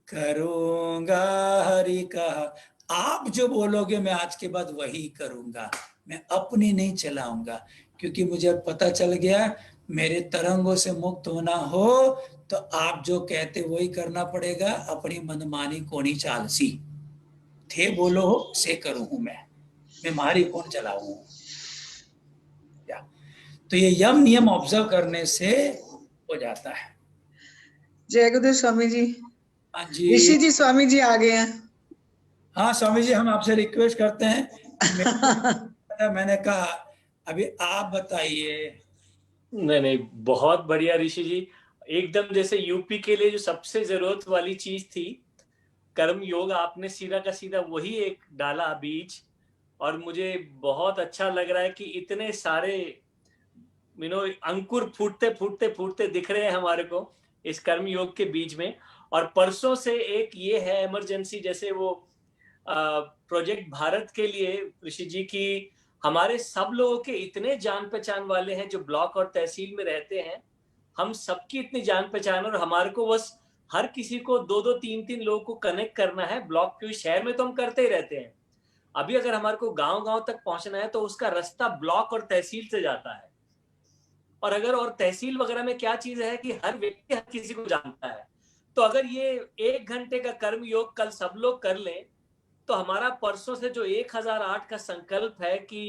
करूंगा हरि कहा. आप जो बोलोगे मैं आज के बाद वही करूंगा, मैं अपनी नहीं चलाऊंगा, क्योंकि मुझे पता चल गया मेरे तरंगों से मुक्त होना हो तो आप जो कहते वही करना पड़ेगा. अपनी मनमानी कोनी चालसी थे बोलो से करूं हूं मैं मारी कौन चलाऊं. तो ये यम नियम ऑब्जर्व करने से हो जाता है. जय गुरुदेव स्वामी जी. हाँ जी, ऋषि जी स्वामी जी आ गए हैं. हाँ स्वामी जी, हम आपसे रिक्वेस्ट करते हैं. मैंने कहा अभी आप बताइए. नहीं, बहुत बढ़िया ऋषि जी. एकदम जैसे यूपी के लिए जो सबसे जरूरत वाली चीज थी कर्म योग, आपने सीधा का सीधा वही एक डाला बीज. और मुझे बहुत अच्छा लग रहा है कि इतने सारे अंकुर फूटते दिख रहे हैं हमारे को इस कर्म योग के बीज में. और परसों से एक ये है इमरजेंसी, जैसे वो प्रोजेक्ट भारत के लिए ऋषि जी की, हमारे सब लोगों के इतने जान पहचान वाले हैं जो ब्लॉक और तहसील में रहते हैं, हम सबकी इतनी जान पहचान, और हमारे को बस हर किसी को 2-2, 3-3 लोगों को कनेक्ट करना है. ब्लॉक के शहर में तो हम करते ही रहते हैं, अभी अगर हमारे को गांव तक पहुंचना है तो उसका रास्ता ब्लॉक और तहसील से जाता है. और अगर और तहसील वगैरह में क्या चीज है कि हर व्यक्ति हर किसी को जानता है. तो अगर ये 1 घंटे का कर्म योग कल सब लोग कर लें तो हमारा परसों से जो 1008 का संकल्प है कि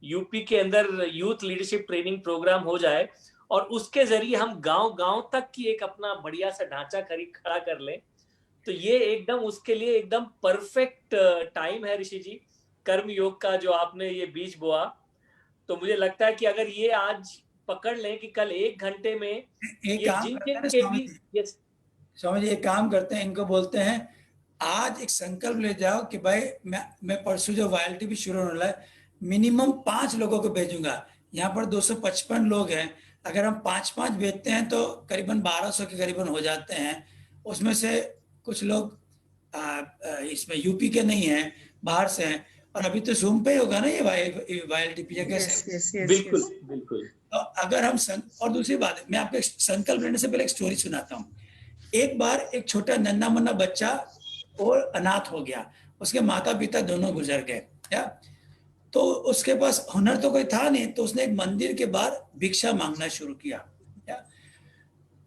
यूपी के अंदर यूथ लीडरशिप ट्रेनिंग प्रोग्राम हो जाए और उसके जरिए हम गांव तक की एक अपना बढ़िया सा ढांचा खड़ा कर लें, तो ये एकदम उसके लिए एकदम परफेक्ट टाइम है ऋषि जी. कर्म योग का जो आपने ये बीज बोआ, तो मुझे लगता है कि अगर ये आज पकड़ लें कि कल 1 घंटे में एक काम करते हैं स्वामी जी, एक काम करते हैं, इनको बोलते हैं आज एक संकल्प ले जाओ कि भाई मैं परसों जो वायल्टी भी शुरू होने वाला है, मिनिमम 5 लोगों को भेजूंगा. यहाँ पर 255 लोग हैं, अगर हम 5-5 भेजते हैं तो करीबन 1200 के करीबन हो जाते हैं. उसमें से कुछ लोग इसमें यूपी के नहीं हैं, बाहर से हैं. और अभी तो जूम पे ही होगा ना ये वायल्टी कैसे. बिल्कुल. तो अगर हम और दूसरी बात है, मैं आपको संकल्प लेने से पहले एक स्टोरी सुनाता हूँ. एक बार एक छोटा नन्हा मुन्ना बच्चा और अनाथ हो गया, उसके माता पिता दोनों गुजर गए. तो उसके पास हुनर तो कोई था नहीं, तो उसने एक मंदिर के बाहर भिक्षा मांगना शुरू किया।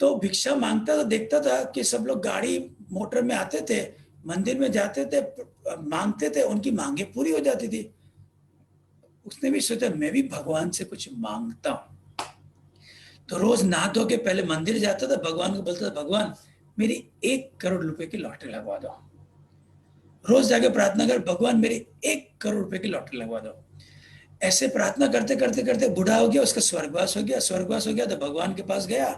तो भिक्षा मांगता तो देखता था कि सब लोग गाड़ी मोटर में आते थे, मंदिर में जाते थे, मांगते थे, उनकी मांगे पूरी हो जाती थी। उसने भी सोचा मैं भी भगवान से कुछ मांगता हूं। तो रोज नहा धो के पहले मंदिर जाता था, भगवान को बोलता था भगवान मेरी 1 करोड़ रुपए की लॉटरी लगवा दो। रोज जाके प्रार्थना कर, भगवान मेरी 1 करोड़ रुपए की लॉटरी लगवा दो। ऐसे प्रार्थना करते करते करते बूढ़ा हो गया, उसका स्वर्गवास हो गया। स्वर्गवास हो गया तो भगवान के पास गया,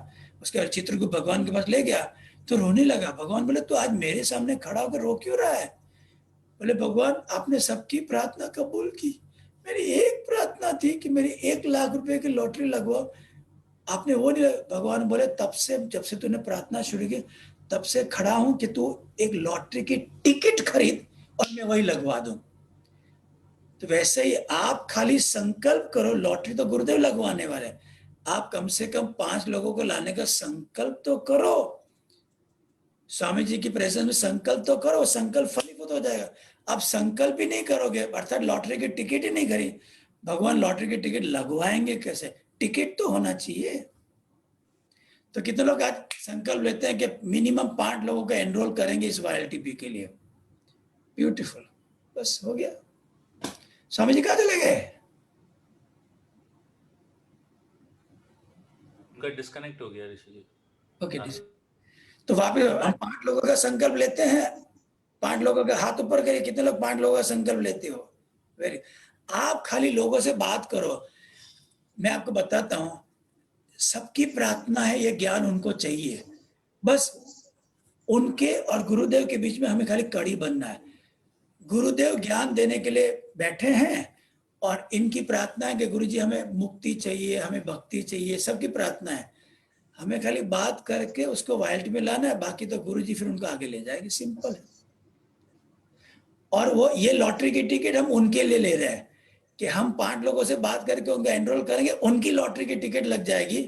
उसके चित्र को भगवान के पास ले गया तो रोने लगा। भगवान बोले तू आज मेरे सामने खड़ा होकर रो क्यों रहा है? बोले भगवान आपने सबकी प्रार्थना कबूल की, मेरी एक प्रार्थना थी कि मेरी 1 लाख रुपए की लॉटरी लगवाओ, आपने वो नहीं। भगवान बोले तब से, जब से तूने प्रार्थना शुरू की तब से खड़ा हूं कि तू एक लॉटरी की टिकट खरीद और मैं वही लगवा दूं। तो वैसे ही आप खाली संकल्प करो, लॉटरी तो गुरुदेव लगवाने वाले, आप कम से कम 5 लोगों को लाने का संकल्प तो करो। स्वामी जी की प्रेजेंस में संकल्प तो करो, संकल्प फलीभूत हो जाएगा। आप संकल्प ही नहीं करोगे, अर्थात लॉटरी की टिकट ही नहीं खरीद, भगवान लॉटरी की टिकट लगवाएंगे कैसे? टिकट तो होना चाहिए। तो कितने लोग आज संकल्प लेते हैं कि मिनिमम 5 लोगों का एनरोल करेंगे इस YLTP के लिए? ब्यूटीफुल, बस हो गया। स्वामी जी कहाँ चले गए? उनका डिस्कनेक्ट हो गया ऋषि जी। ओके, तो वहां पे हम 5 लोगों का संकल्प लेते हैं। 5 लोगों का हाथ ऊपर करिए, कितने लोग 5 लोगों का संकल्प लेते हो? वेरी, आप खाली लोगों से बात करो। मैं आपको बताता हूं, सबकी प्रार्थना है, ये ज्ञान उनको चाहिए, बस उनके और गुरुदेव के बीच में हमें खाली कड़ी बनना है। गुरुदेव ज्ञान देने के लिए बैठे हैं और इनकी प्रार्थना है कि गुरुजी हमें मुक्ति चाहिए, हमें भक्ति चाहिए, सबकी प्रार्थना है। हमें खाली बात करके उसको YLTP में लाना है, बाकी तो गुरुजी फिर उनको आगे ले जाएंगे, सिंपल है। और वो ये लॉटरी की टिकट हम उनके लिए ले रहे हैं कि हम 5 लोगों से बात करके उनको एनरोल करेंगे, उनकी लॉटरी की टिकट लग जाएगी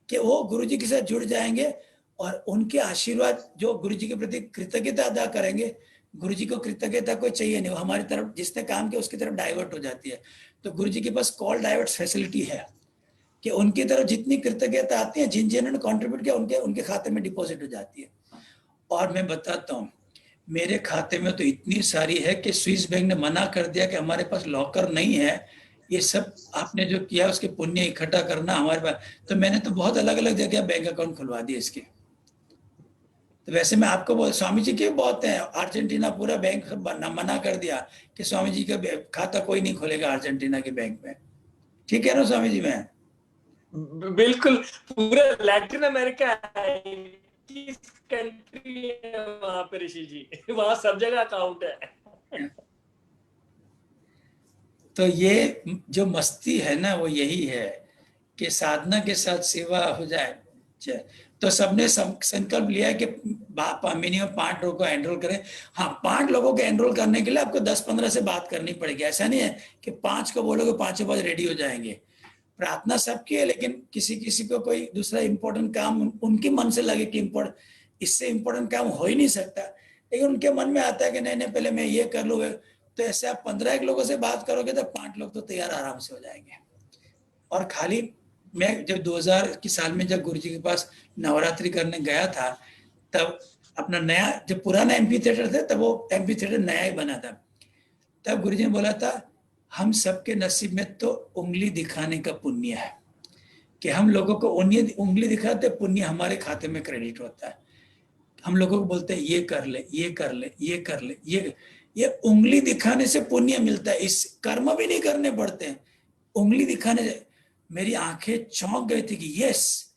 कि वो गुरुजी के साथ जुड़ जाएंगे और उनके आशीर्वाद जो गुरुजी के प्रति कृतज्ञता अदा करेंगे। गुरुजी को कृतज्ञता कोई चाहिए नहीं, वो हमारी तरफ जिसने काम किया उसकी तरफ डाइवर्ट हो जाती है। तो गुरुजी के पास कॉल डाइवर्ट फैसिलिटी है कि उनकी तरफ जितनी कृतज्ञता आती है, जिन जिन्होंने कंट्रीब्यूट किया उनके खाते में डिपॉजिट हो जाती है। और मैं बताता हूँ, मेरे खाते में तो इतनी सारी है कि स्विस बैंक ने मना कर दिया कि हमारे पास लॉकर नहीं है, ये सब आपने जो किया उसके पुण्य इकट्ठा करना हमारे पास। तो मैंने तो बहुत अलग अलग जगह बैंक अकाउंट खुलवा दिए इसके। तो वैसे मैं आपको बोल, स्वामी जी के बहुत हैं, अर्जेंटीना पूरा बैंक मना कर दिया कि स्वामी जी का खाता कोई नहीं खोलेगा अर्जेंटीना के बैंक में। ठीक है ना स्वामी जी? मैं बिल्कुल, पूरा लैटिन अमेरिका किस कंट्री है वहां पे ऋषि जी, वहां सब जगह अकाउंट है। तो ये जो मस्ती है ना, वो यही है कि साधना के साथ सेवा हो जाए। तो सबने संकल्प लिया कि मिनिमम 5 लोगों को एनरोल करें। हाँ, 5 लोगों को एनरोल करने के लिए आपको 10-15 से बात करनी पड़ेगी। ऐसा नहीं है कि 5 को बोलोगे 5 बाद रेडी हो जाएंगे। प्रार्थना सबकी है, लेकिन किसी किसी को कोई दूसरा इंपॉर्टेंट काम उनके मन से लगे कि इससे इंपॉर्टेंट काम हो ही नहीं सकता, लेकिन उनके मन में आता है कि नहीं पहले मैं ये कर लूँ। तो ऐसे आप 15 लोगों से बात करोगे तो 5 लोग तो तैयार आराम से हो जाएंगे। और खाली मैं जब 2000 की साल में जब गुरुजी के पास नवरात्रि करने गया था, तब अपना नया, जब पुराना MP थिएटर था तब वो MP थिएटर नया ही बना था, तब गुरुजी ने बोला था हम सबके नसीब में तो उंगली दिखाने का पुण्य है कि हम लोगों को उंगली दिखाते, पुण्य हमारे खाते में क्रेडिट होता है। हम लोगों को बोलते हैं ये कर ले, ये कर ले, ये कर ले, ये उंगली दिखाने से पुण्य मिलता है। इस कर्म भी नहीं करने पड़ते हैं, उंगली दिखाने से। मेरी आंखें चौंक गई थी कि यस,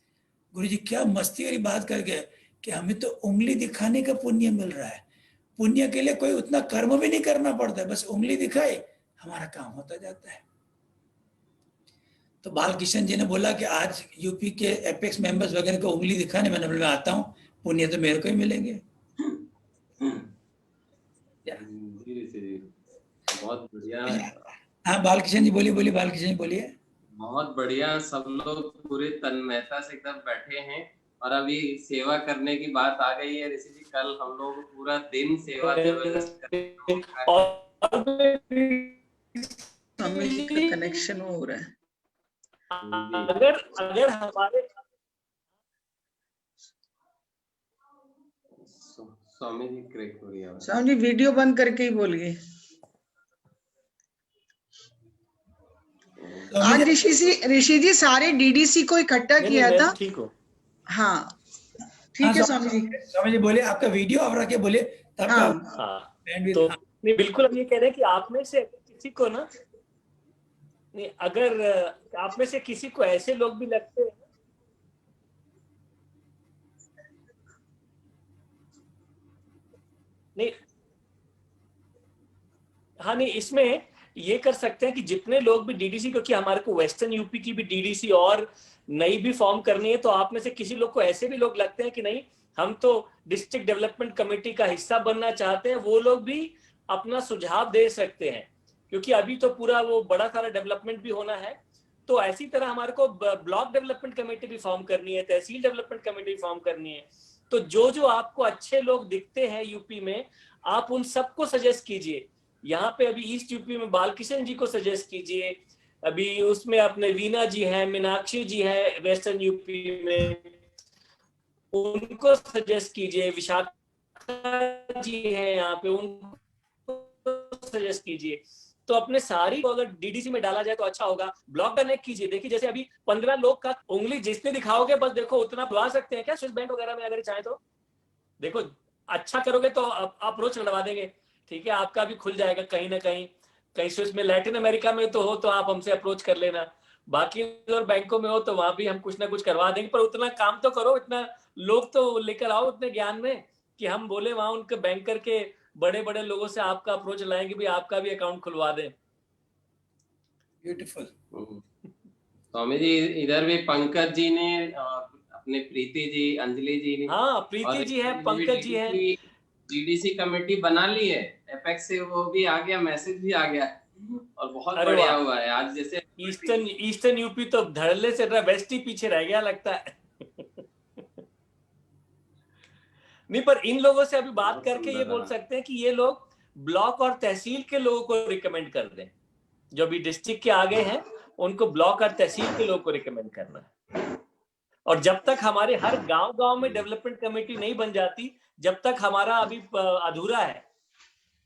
गुरुजी क्या मस्ती वाली बात कर गए कि हमें तो उंगली दिखाने का पुण्य मिल रहा है। पुण्य के लिए कोई उतना कर्म भी नहीं करना पड़ता है, बस उंगली दिखाए हमारा काम होता जाता है। तो बालकिशन जी ने बोला कि आज यूपी के एपेक्स मेंबर्स वगैरह को उंगली दिखाने, मैंने बोला मैं आता हूँ, पुण्य तो मेरे को ही मिलेंगे। बहुत बढ़िया। हाँ बालकिशन जी बोलिए, बालकिशन जी बोलिए। बहुत बढ़िया, सब लोग पूरे तन्मयता से एकदम बैठे हैं और अभी सेवा करने की बात आ गई है ऋषि जी। कल हम लोग पूरा दिन सेवा जबरदस्त करेंगे। स्वामी जी का कनेक्शन हो रहा है। अगर हमारे स्वामी जी क्रेक हो गया। स्वामी जी वीडियो बंद करके ही बोलिए। आज ऋषि जी सारे डीडीसी को इकट्ठा किया मैं था। तो ठीक हूँ। हाँ ठीक है स्वामी जी। स्वामी जी बोलिए, आपका वीडियो ऑफ रखे बोलिए, तब हाँ। bandwidth- तो नहीं, बिल्कुल हम ये कह रहे हैं कि आप में से किसी को ना, नहीं, अगर आप में से किसी को ऐसे लोग भी लगते हैं, नहीं, हाँ नहीं, इसमें ये कर सकते हैं कि जितने लोग भी डीडीसी, क्योंकि हमारे को वेस्टर्न यूपी की भी डीडीसी और नई भी फॉर्म करनी है, तो आप में से किसी लोग को ऐसे भी लोग लगते हैं कि नहीं हम तो डिस्ट्रिक्ट डेवलपमेंट कमेटी का हिस्सा बनना चाहते हैं, वो लोग भी अपना सुझाव दे सकते हैं, क्योंकि अभी तो पूरा वो बड़ा सारा डेवलपमेंट भी होना है। तो ऐसी तरह हमारे को ब्लॉक डेवलपमेंट कमेटी भी फॉर्म करनी है, तहसील डेवलपमेंट कमेटी फॉर्म करनी है। तो जो आपको अच्छे लोग दिखते हैं यूपी में, आप उन सबको सजेस्ट कीजिए। यहाँ पे अभी ईस्ट यूपी में बालकिशन जी को सजेस्ट कीजिए, अभी उसमें अपने वीना जी हैं, मीनाक्षी जी हैं वेस्टर्न यूपी में, उनको सजेस्ट कीजिए। विशाखा जी हैं यहाँ पे, उनको सजेस्ट कीजिए। तो अपने सारी को अगर डीडीसी में डाला जाए तो अच्छा होगा। ब्लॉक कनेक्ट कीजिए। देखिए जैसे अभी 15 लोग का उंगली जिसने दिखाओगे बस देखो उतना बुला सकते हैं क्या स्विस बैंक वगैरह में, अगर चाहे तो। देखो अच्छा करोगे तो अप्रोच लड़वा देंगे, ठीक है, आपका भी खुल जाएगा कहीं ना कहीं स्विस में, लैटिन अमेरिका में तो हो तो आप हमसे अप्रोच कर लेना, बाकी और बैंकों में हो तो वहां भी हम कुछ ना कुछ करवा देंगे। पर उतना काम तो करो, इतना लोग तो लेकर आओ उतने ज्ञान में कि हम बोले वहां उनके बैंकर के बड़े बड़े लोगों से आपका अप्रोच लाएंगे भी, आपका भी अकाउंट खुलवा दें। ब्यूटीफुल। स्वामी जी इधर भी पंकज जी ने, अपने प्रीति जी, अंजलि जी ने, हाँ प्रीति जी है, पंकज जी है, डीडीसी कमेटी बना ली है एपेक्स से, वो भी आ गया, मैसेज भी आ गया और बहुत बढ़िया हुआ है। आज जैसे ईस्टर्न यूपी तो धड़ल्ले से वेस्ट ही पीछे रह गया लगता है। नहीं, पर इन लोगों से अभी बात करके ये बोल सकते हैं कि ये लोग ब्लॉक और तहसील के लोगों को रिकमेंड कर दें, जो भी डिस्ट्रिक्ट के आगे हैं उनको ब्लॉक और तहसील के लोगों को रिकमेंड करना है। और जब तक हमारे हर गांव में डेवलपमेंट कमेटी नहीं बन जाती, जब तक हमारा अभी अधूरा है,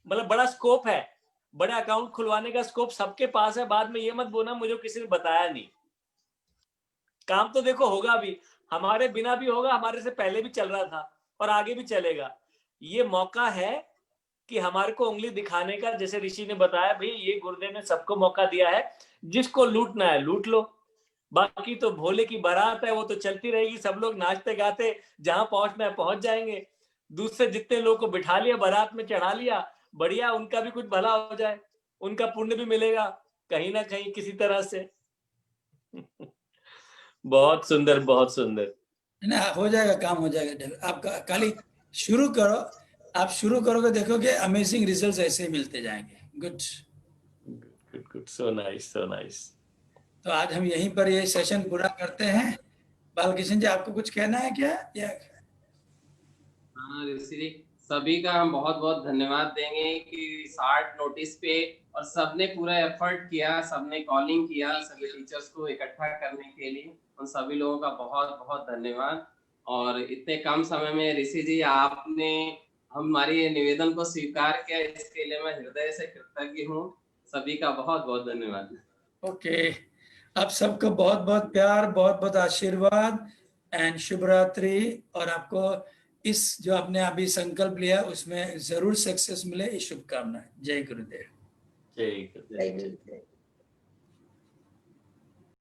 मतलब बड़ा स्कोप है, बड़ा अकाउंट खुलवाने का स्कोप सबके पास है। बाद में ये मत बोलना मुझे किसी ने बताया नहीं। काम तो देखो होगा भी, हमारे बिना भी होगा, हमारे से पहले भी चल रहा था और आगे भी चलेगा। ये मौका है कि हमारे को उंगली दिखाने का, जैसे ऋषि ने बताया भाई ये गुरुदेव ने सबको मौका दिया है, जिसको लूटना है लूट लो, बाकी तो भोले की बारात है, वो तो चलती रहेगी, सब लोग नाचते गाते जहां पहुंचना है पहुंच जाएंगे। दूसरे जितने लोग को बिठा लिया बारात में चढ़ा लिया, बढ़िया, उनका भी कुछ भला हो जाए, उनका पुण्य भी मिलेगा कहीं ना कहीं किसी तरह से। बहुत सुंदर, बहुत सुंदर ना, हो जाएगा, काम हो जाएगा। आप खाली शुरू करो, आप शुरू करोगे देखोगे अमेजिंग रिजल्ट्स ऐसे ही मिलते जाएंगे। Good good good, so nice, so nice. तो आज हम यहीं पर ये सेशन पूरा करते हैं। बालकिशन जी आपको कुछ कहना है क्या? या हाँ ऋषि जी, सभी का हम बहुत बहुत धन्यवाद देंगे कि शार्ट नोटिस पे और सबने पूरा एफर्ट किया, सबने कॉलिंग किया सभी टीचर्स को इकट्ठा करने के लिए, उन सभी लोगों का बहुत बहुत धन्यवाद। और इतने कम समय में ऋषि जी आपने हमारी निवेदन को स्वीकार किया, इसके लिए मैं हृदय से कृतज्ञ हूँ। सभी का बहुत बहुत धन्यवाद। ओके, आप सबको बहुत बहुत प्यार, बहुत बहुत आशीर्वाद एंड शुभ रात्रि। और आपको इस जो आपने अभी संकल्प लिया उसमें जरूर सक्सेस मिले, ये शुभकामनाएं। जय गुरुदेव। जय गुरुदेव।